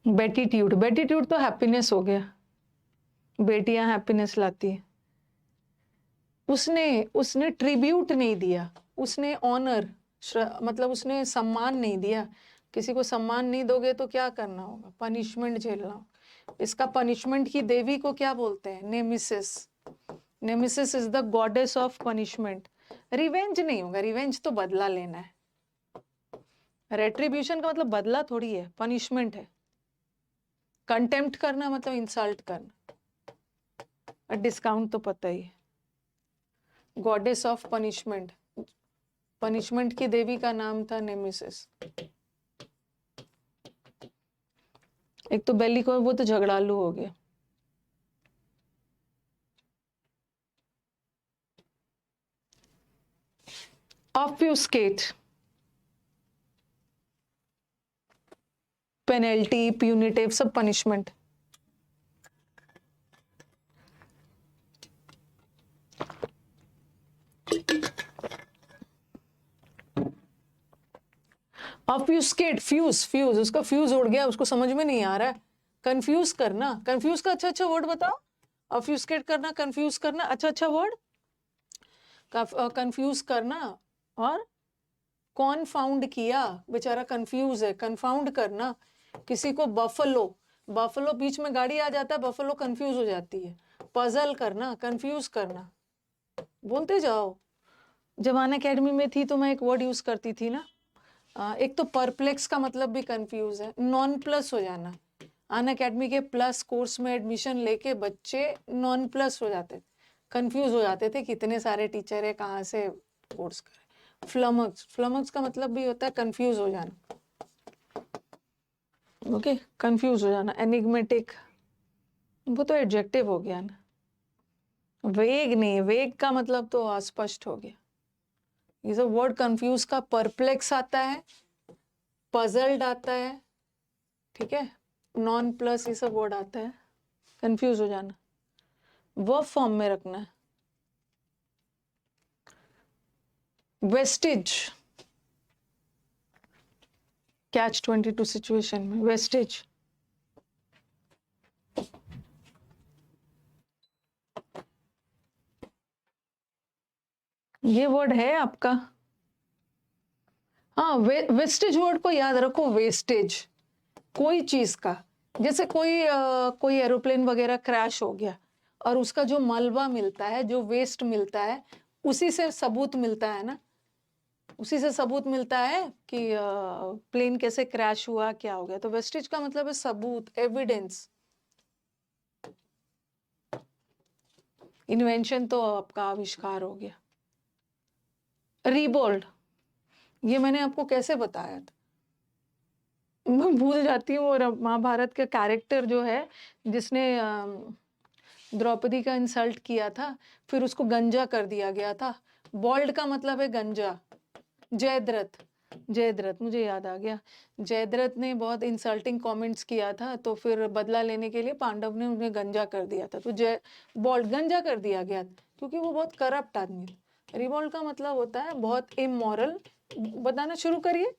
बेटीट्यूड, बेटीट्यूड तो हैप्पीनेस हो गया, बेटियां हैप्पीनेस लाती है। उसने उसने ट्रिब्यूट नहीं दिया, उसने ऑनर, मतलब उसने सम्मान नहीं दिया। किसी को सम्मान नहीं दोगे तो क्या करना होगा, पनिशमेंट झेलना होगा। इसका पनिशमेंट की देवी को क्या बोलते हैं, nemesis. Nemesis is the goddess of punishment. Revenge नहीं होगा, रिवेंज तो बदला लेना है। रेट्रीब्यूशन का मतलब बदला थोड़ी है, पनिशमेंट है। कंटेम्प्ट करना मतलब इंसल्ट करना। डिस्काउंट तो पता ही है। गॉडेस ऑफ पनिशमेंट, पनिशमेंट की देवी का नाम था नेमिसिस। एक तो बेलिको, वो तो झगड़ालू हो गया। ऑब्फ्यूस्केट, पेनल्टी, प्यूनिटिव, सब पनिशमेंट। ऑब्फ्यूस्केट, फ्यूज, फ्यूज, उसका फ्यूज उड़ गया, उसको समझ में नहीं आ रहा है। कंफ्यूज करना, कंफ्यूज का अच्छा अच्छा वर्ड बताओ। ऑब्फ्यूस्केट करना, कंफ्यूज करना, अच्छा अच्छा वर्ड। कंफ्यूज करना, और कॉन्फाउंड किया, बेचारा कंफ्यूज है, कंफाउंड करना। किसी को बफलो, बफलो बीच में गाड़ी आ जाता है, बफलो कंफ्यूज हो जाती है। पजल करना, कंफ्यूज करना, बोलते जाओ। जब अन अकेडमी में थी तो मैं एक वर्ड यूज करती थी ना, एक तो परप्लेक्स का मतलब भी कंफ्यूज है, नॉन प्लस हो जाना। अन अकेडमी के प्लस कोर्स में एडमिशन लेके बच्चे नॉन प्लस हो जाते थे, कंफ्यूज हो जाते थे, कितने सारे टीचर है, कहाँ से कोर्स करें। फ्लमक्स, फ्लमक्स का मतलब भी होता है कंफ्यूज हो जाना। ओके, कंफ्यूज हो जाना। एनिग्मेटिक, वो तो एडजेक्टिव हो गया ना। वेग नहीं, वेग का मतलब तो अस्पष्ट हो गया। ये सब वर्ड कंफ्यूज का परप्लेक्स आता है, पजल्ड आता है, ठीक है, नॉन प्लस, ये सब वर्ड आता है, कंफ्यूज हो जाना। वर्ब फॉर्म में रखना है। वेस्टेज, कैच 22 सिचुएशन में वेस्टेज। ये वर्ड है आपका। हाँ, वेस्टेज वर्ड को याद रखो। वेस्टेज कोई चीज का, जैसे कोई एरोप्लेन वगैरह क्रैश हो गया और उसका जो मलबा मिलता है, जो वेस्ट मिलता है, उसी से सबूत मिलता है ना, उसी से सबूत मिलता है कि प्लेन कैसे क्रैश हुआ, क्या हो गया। तो वेस्टेज का मतलब है सबूत, एविडेंस। इन्वेंशन तो आपका आविष्कार हो गया। रीबोल्ड, ये मैंने आपको कैसे बताया था, मैं भूल जाती हूँ। और महाभारत का कैरेक्टर जो है जिसने द्रौपदी का इंसल्ट किया था, फिर उसको गंजा कर दिया गया था। बॉल्ड का मतलब है गंजा। जयद्रथ, जयद्रथ मुझे याद आ गया। जयद्रथ ने बहुत इंसल्टिंग कमेंट्स किया था, तो फिर बदला लेने के लिए पांडव ने उन्हें गंजा कर दिया था। तो बॉल्ड गंजा कर दिया गया क्योंकि वो बहुत करप्ट आदमी था। रिवोल्ट का मतलब होता है बहुत इमोरल। बताना शुरू करिए।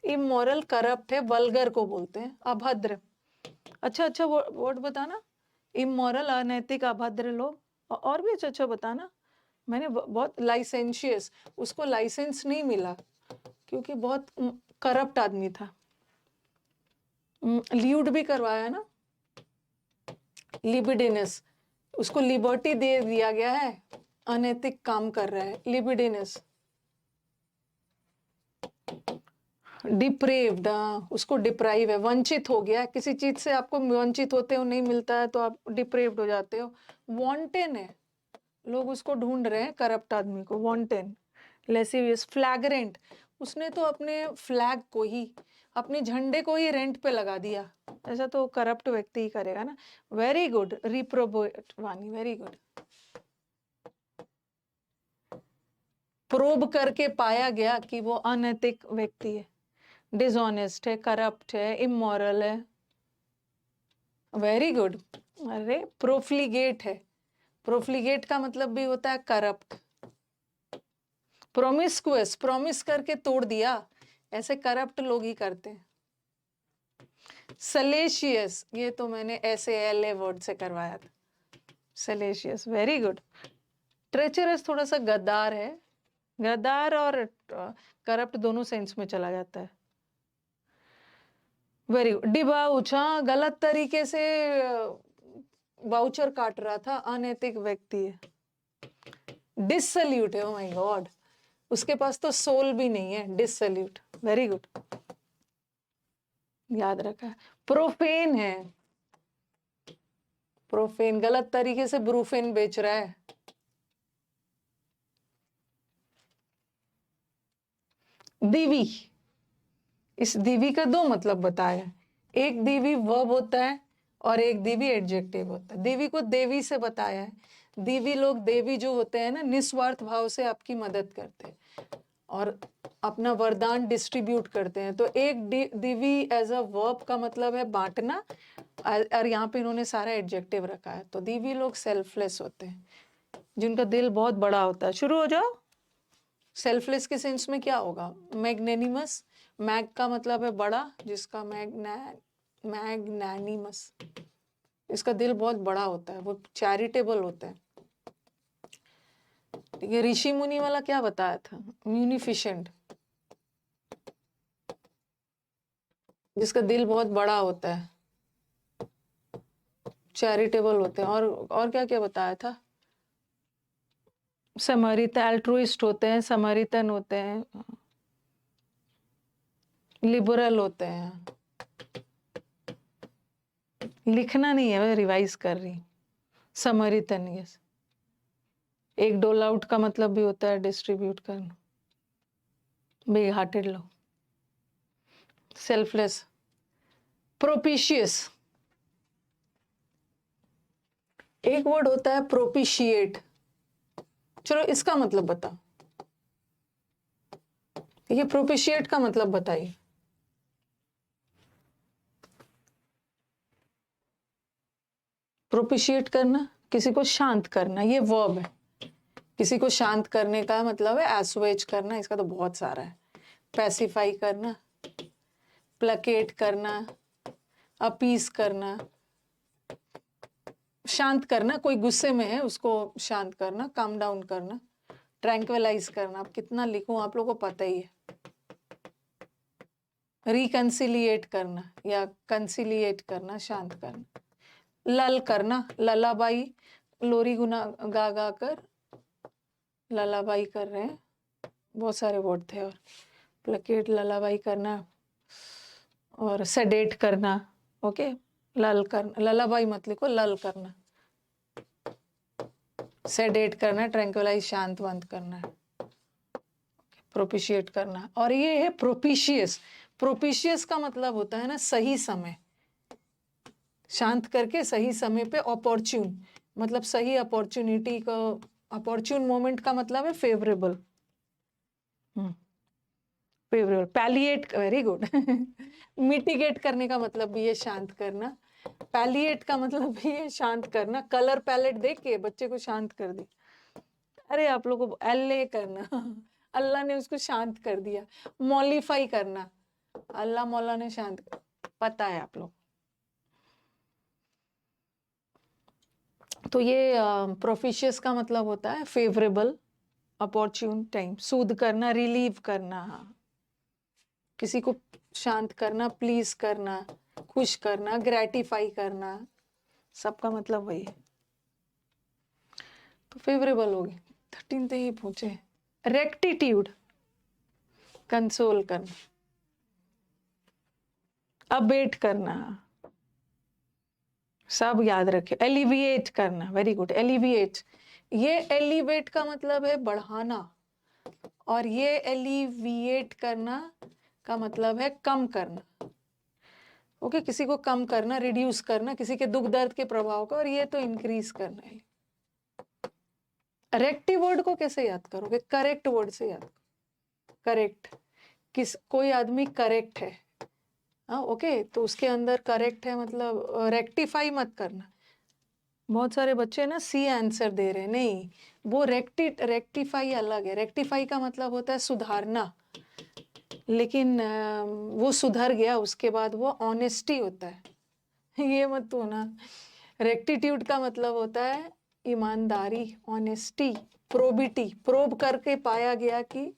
इमोरल, करप्ट है, वल्गर को बोलते हैं, अभद्र। अच्छा वर्ड बताना। इमोरल, अनैतिक, अभद्र लोग। और भी अच्छा बताना। मैंने बहुत लाइसेंशियस, उसको लाइसेंस नहीं मिला क्योंकि बहुत करप्ट आदमी था। ल्यूड भी करवाया ना, लिबिडिनस, उसको लिबर्टी दे दिया गया है, अनैतिक काम कर रहा है, लिबिडिनस। डिप्रेव्ड, उसको डिप्राइव है, वंचित हो गया किसी चीज से। आपको वंचित होते हो, नहीं मिलता है तो आप डिप्रेव्ड हो जाते हो। वॉन्टेन है, लोग उसको ढूंढ रहे हैं, करप्ट आदमी को, वॉन्टेन। लेसिवियस, फ्लैग्रेंट, उसने तो अपने फ्लैग को ही, अपने झंडे को ही रेंट पे लगा दिया। ऐसा तो करप्ट व्यक्ति ही करेगा ना। वेरी गुड, रिप्रोबेट वाणी, वेरी गुड। प्रोब करके पाया गया कि वो अनैतिक व्यक्ति है, डिसऑनेस्ट है, करप्ट है, इमोरल है। Very good. अरे प्रोफ्लिगेट है, प्रोफ्लिगेट का मतलब भी होता है करप्ट। प्रोमिस्कुअस, प्रॉमिस करके तोड़ दिया, ऐसे करप्ट लोग ही करते हैं। सलेशियस, ये तो मैंने ऐसे एल वर्ड से करवाया था, सलेशियस, वेरी गुड। ट्रेचरस थोड़ा सा गद्दार है, गद्दार और करप्ट दोनों सेंस में चला जाता है। Very good. डिबाउच, हाँ, गलत तरीके से वाउचर काट रहा था, अनैतिक व्यक्ति है। डिससल्यूट है, ओ माय गॉड, उसके पास तो सोल भी नहीं है, डिससल्यूट, वेरी गुड, याद रखा। प्रोफेन है, प्रोफेन, गलत तरीके से ब्रूफेन बेच रहा है। दीवी, इस दीवी का दो मतलब बताया। एक दीवी वर्ब होता है और एक दीवी एडजेक्टिव होता है। देवी को देवी से बताया है। दीवी लोग, देवी जो होते हैं ना, निस्वार्थ भाव से आपकी मदद करते हैं और अपना वरदान डिस्ट्रीब्यूट करते हैं। तो एक दीवी एज अ वर्ब का मतलब है बांटना, और यहाँ पे इन्होंने सारा एडजेक्टिव रखा है। तो दीवी लोग सेल्फलेस होते हैं, जिनका दिल बहुत बड़ा होता है। शुरू हो जाओ। सेल्फलेस के सेंस में क्या होगा? मैग्नेनिमस, मैग का मतलब है बड़ा, जिसका मैग्नानिमस, इसका दिल बहुत बड़ा होता है, वो चैरिटेबल होता है। ठीक है। ऋषि मुनि वाला क्या बताया था? म्यूनिफिशेंट, जिसका दिल बहुत बड़ा होता है, चैरिटेबल होते हैं। और क्या क्या बताया था? समरित, एल्ट्रुइस्ट होते हैं, समरितन होते हैं, लिबरल होते हैं। लिखना नहीं है, मैं रिवाइज कर रही हूँ। समरितन, यस। एक डोल आउट का मतलब भी होता है डिस्ट्रीब्यूट करना। बिग हार्टेड लोग, सेल्फलेस। प्रोपिशियस, एक वर्ड होता है प्रोपिशिएट। चलो इसका मतलब बताओ। ये प्रोपिशिएट का मतलब बताइए। प्रोपिशिएट करना, किसी को शांत करना, ये वर्ब है। किसी को शांत करने का मतलब है एसुएज करना, इसका तो बहुत सारा है। पैसिफाई करना, प्लकेट करना, अपीस करना, शांत करना, कोई गुस्से में है उसको शांत करना, काम डाउन करना, ट्रैंक्विलाइज करना। अब कितना लिखूं, आप लोगों को पता ही है। रिकंसिलिएट करना या कंसिलिएट करना, शांत करना। लल करना, ललाबाई, लोरी गुना गा गा कर ललाबाई कर रहे हैं, बहुत सारे वर्ड थे। और प्लकेट, ललाबाई करना और सेडेट करना। ओके, लल करना, ललाबाई मत लिखो, लल करना। सेडेट करना, ट्रैंक्विलाइज, शांत वांत करना है। प्रोपिशिएट करना, और ये है प्रोपिशियस। प्रोपिशियस का मतलब होता है ना सही समय, शांत करके सही समय पे, अपॉर्चून मतलब सही अपॉर्चुनिटी को, अपॉर्चून मोमेंट का मतलब है favourable. Favourable, palliate, very good. Mitigate करने का मतलब भी है शांत करना। पैलिएट का मतलब भी है शांत करना। कलर पैलेट देख के बच्चे को शांत कर दी। अरे आप लोगों को एल्ले करना, अल्लाह ने उसको शांत कर दिया। मॉलिफाई करना, अल्लाह मौला ने शांत कर, पता है आप लोग। तो ये प्रोफिशियस का मतलब होता है फेवरेबल, अपॉर्चून टाइम। सूद करना, रिलीव करना, किसी को शांत करना, प्लीज करना, खुश करना, ग्रेटिफाई करना, सबका मतलब वही है। तो फेवरेबल हो गए, 13 ही पूछे। रेक्टिट्यूड, कंसोल करना, अबेट करना, सब याद रखे। एलिविएट करना, वेरी गुड, एलिविएट। ये एलिवेट का मतलब है बढ़ाना, और ये एलिविएट करना का मतलब है कम करना। ओके, किसी को कम करना, रिड्यूस करना, किसी के दुख दर्द के प्रभाव को, और ये तो इंक्रीज करना है। रेक्टिव वर्ड को कैसे याद करोगे? करेक्ट वर्ड से याद करो। करेक्ट, कोई आदमी करेक्ट है, हाँ ओके, तो उसके अंदर करेक्ट है मतलब रेक्टिफाई मत करना। बहुत सारे बच्चे ना सी आंसर दे रहे हैं, नहीं, वो रेक्टिफाई अलग है। रेक्टिफाई का मतलब होता है सुधारना, लेकिन वो सुधर गया, उसके बाद वो ऑनेस्टी होता है। ये मत तो ना। रेक्टिट्यूड का मतलब होता है ईमानदारी, ऑनेस्टी, प्रोबिटी, प्रोब करके पाया गया कि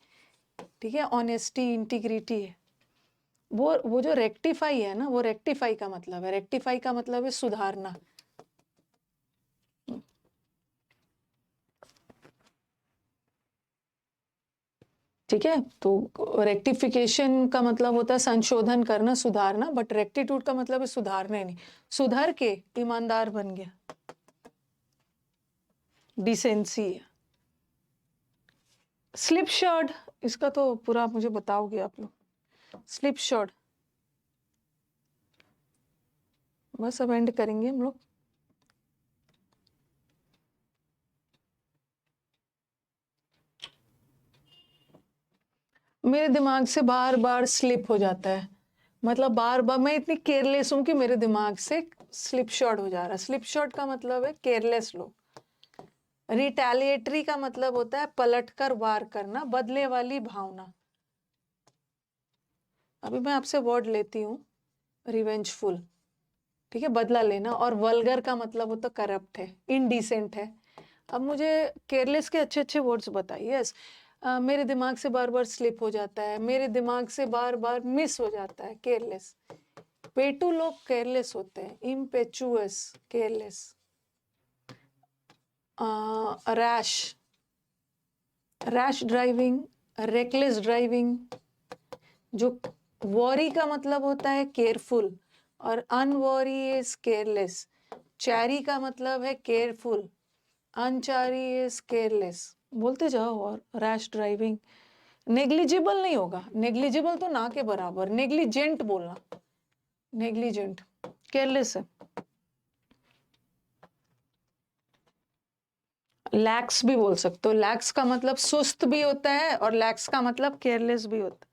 ठीक है, ऑनेस्टी, इंटीग्रिटी है। वो जो रेक्टिफाई है ना, वो रेक्टिफाई का मतलब है, रेक्टिफाई का मतलब है सुधारना। ठीक है, तो रेक्टिफिकेशन का मतलब होता है संशोधन करना, सुधारना, बट रेक्टिट्यूड का मतलब है सुधारने नहीं, सुधर के ईमानदार बन गया, डिसेंसी। स्लिप शॉर्ट, इसका तो पूरा मुझे बताओगे आप लोग। स्लिप शॉर्ट, बस अब एंड करेंगे हम लोग। मेरे दिमाग से बार बार स्लिप हो जाता है, मतलब बार बार मैं इतनी केयरलेस हूं कि मेरे दिमाग से स्लिप शॉट हो जा रहा है। स्लिप शॉट का मतलब है केयरलेस लोग। रिटेलिएटरी का मतलब होता है पलटकर वार करना, बदले वाली भावना। अभी मैं आपसे वर्ड लेती हूँ, रिवेंजफुल, ठीक है, बदला लेना। और वल्गर का मतलब होता करप्ट है, इनडिसेंट है। अब मुझे केयरलेस के अच्छे अच्छे वर्ड्स बताइए। यस, मेरे दिमाग से बार बार स्लिप हो जाता है, मेरे दिमाग से बार बार मिस हो जाता है, केयरलेस। पेटू लोग केयरलेस होते हैं, impetuous, careless. Rash, rash driving, reckless driving. जो वॉरी का मतलब होता है केयरफुल, और अनवॉरी इज केयरलेस। चैरी का मतलब है केयरफुल, अनचारी इज केयरलेस। बोलते जाओ। और रैश ड्राइविंग, नेग्लिजिबल नहीं होगा, नेग्लिजिबल तो ना के बराबर, नेग्लिजेंट बोलना, नेग्लिजेंट, केयरलेस है। लैक्स भी बोल सकते हो, लैक्स का मतलब सुस्त भी होता है, और लैक्स का मतलब केयरलेस भी होता है।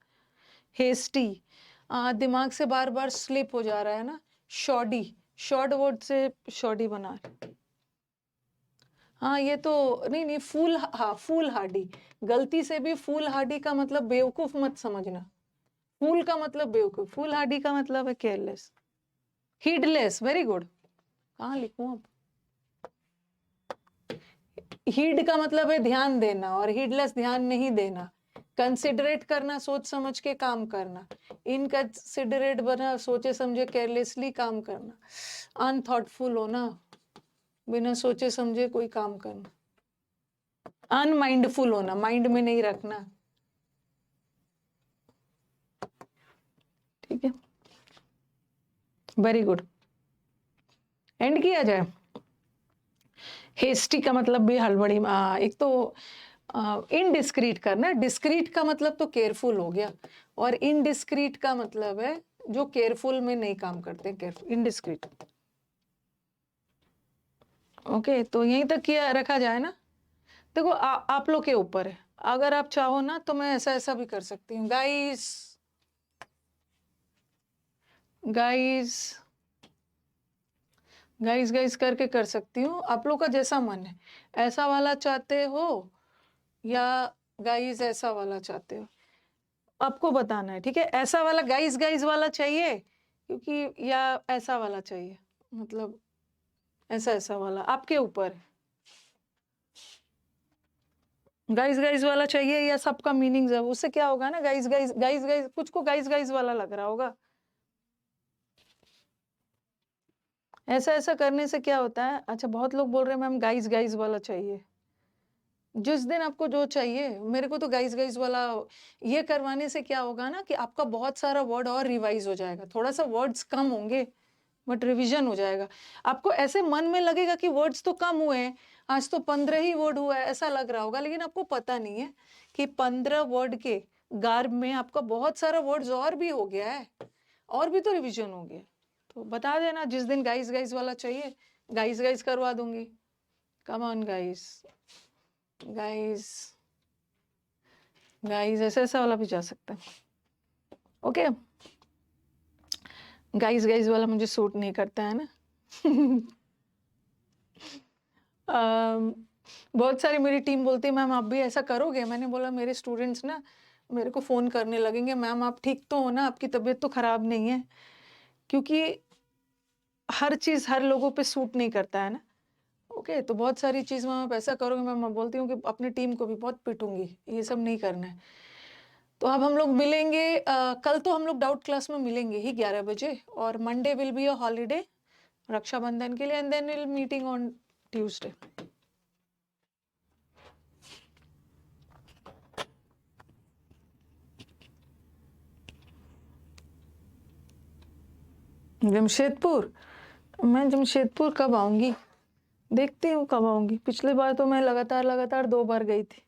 हेस्टी, दिमाग से बार बार स्लिप हो जा रहा है ना। शॉडी, शॉर्ट वर्ड से शॉडी बना, हाँ ये तो नहीं नहीं फूल, हाँ फूल हार्डी, गलती से भी फूल हार्डी का मतलब बेवकूफ मत समझना। फूल का मतलब बेवकूफ, फूल हार्डी का मतलब है केयरलेस, हीडलेस। Very good. कहाँ लिखूं अब? हीड का मतलब है ध्यान देना, और हीडलेस ध्यान नहीं देना। कंसिडरेट करना, सोच समझ के काम करना। इनकंसिडरेट बना, सोचे समझे केयरलेसली काम करना। अनथॉटफुल होना, बिना सोचे समझे कोई काम करना। अनमाइंडफुल होना, माइंड में नहीं रखना। ठीक है, वेरी गुड। एंड किया जाए। हेस्टी का मतलब भी हड़बड़ी, एक तो इनडिस्क्रीट करना। डिस्क्रीट का मतलब तो केयरफुल हो गया, और इनडिस्क्रीट का मतलब है जो केयरफुल में नहीं काम करते, केयरफुल इनडिस्क्रीट। ओके, तो यहीं तक किया रखा जाए ना। देखो आप लोग के ऊपर है, अगर आप चाहो ना तो मैं ऐसा ऐसा भी कर सकती हूँ। गाइस गाइस गाइस गाइस करके कर सकती हूँ, आप लोग का जैसा मन है। ऐसा वाला चाहते हो या गाइस ऐसा वाला चाहते हो, आपको बताना है। ठीक है, ऐसा वाला गाइस गाइस वाला चाहिए क्योंकि, या ऐसा वाला चाहिए, मतलब ऐसा ऐसा वाला आपके ऊपर है। गाइस गाइस वाला चाहिए या सबका मीनिंग है, उससे क्या होगा ना, गाइस गाइस गाइस गाइस, कुछ को गाइस गाइस वाला लग रहा होगा। ऐसा ऐसा करने से क्या होता है, अच्छा बहुत लोग बोल रहे हैं मैम गाइस गाइस वाला चाहिए। जिस दिन आपको जो चाहिए, मेरे को तो गाइस गाइस वाला, ये करवाने से क्या होगा ना कि आपका बहुत सारा वर्ड और रिवाइज हो जाएगा। थोड़ा सा वर्ड्स कम होंगे बट रिवीजन हो जाएगा। आपको ऐसे मन में लगेगा कि वर्ड्स तो कम हुए हैं, आज तो 15 ही वर्ड हुआ है, ऐसा लग रहा होगा, लेकिन आपको पता नहीं है कि 15 वर्ड के गार्ब में आपका बहुत सारा वर्ड्स और भी हो गया है, और भी तो रिवीजन हो गया। तो बता देना जिस दिन गाइस गाइस वाला चाहिए, गाइस गाइस करवा दूंगी। Come on guys guys guys, ऐसा ऐसा वाला भी जा सकता है। ओके, गाइस गाइस वाला मुझे सूट नहीं करता है ना। बहुत सारी मेरी टीम बोलती है मैम आप भी ऐसा करोगे। मैंने बोला मेरे स्टूडेंट्स ना मेरे को फ़ोन करने लगेंगे, मैम आप ठीक तो हो ना, आपकी तबीयत तो ख़राब नहीं है, क्योंकि हर चीज़ हर लोगों पे सूट नहीं करता है ना। ओके, तो बहुत सारी चीज़ मैम आप ऐसा करोगे, मैं बोलती हूँ कि अपनी टीम को भी बहुत पिटूंगी, ये सब नहीं करना है। तो अब हम लोग मिलेंगे, कल तो हम लोग डाउट क्लास में मिलेंगे ही 11 बजे, और Monday will be a holiday Rakshabandhan के लिए, and then will meeting on Tuesday. Jamshedpur, मैं जमशेदपुर कब आऊंगी, देखती हूँ कब आऊंगी। पिछली बार तो मैं लगातार 2 बार गई थी।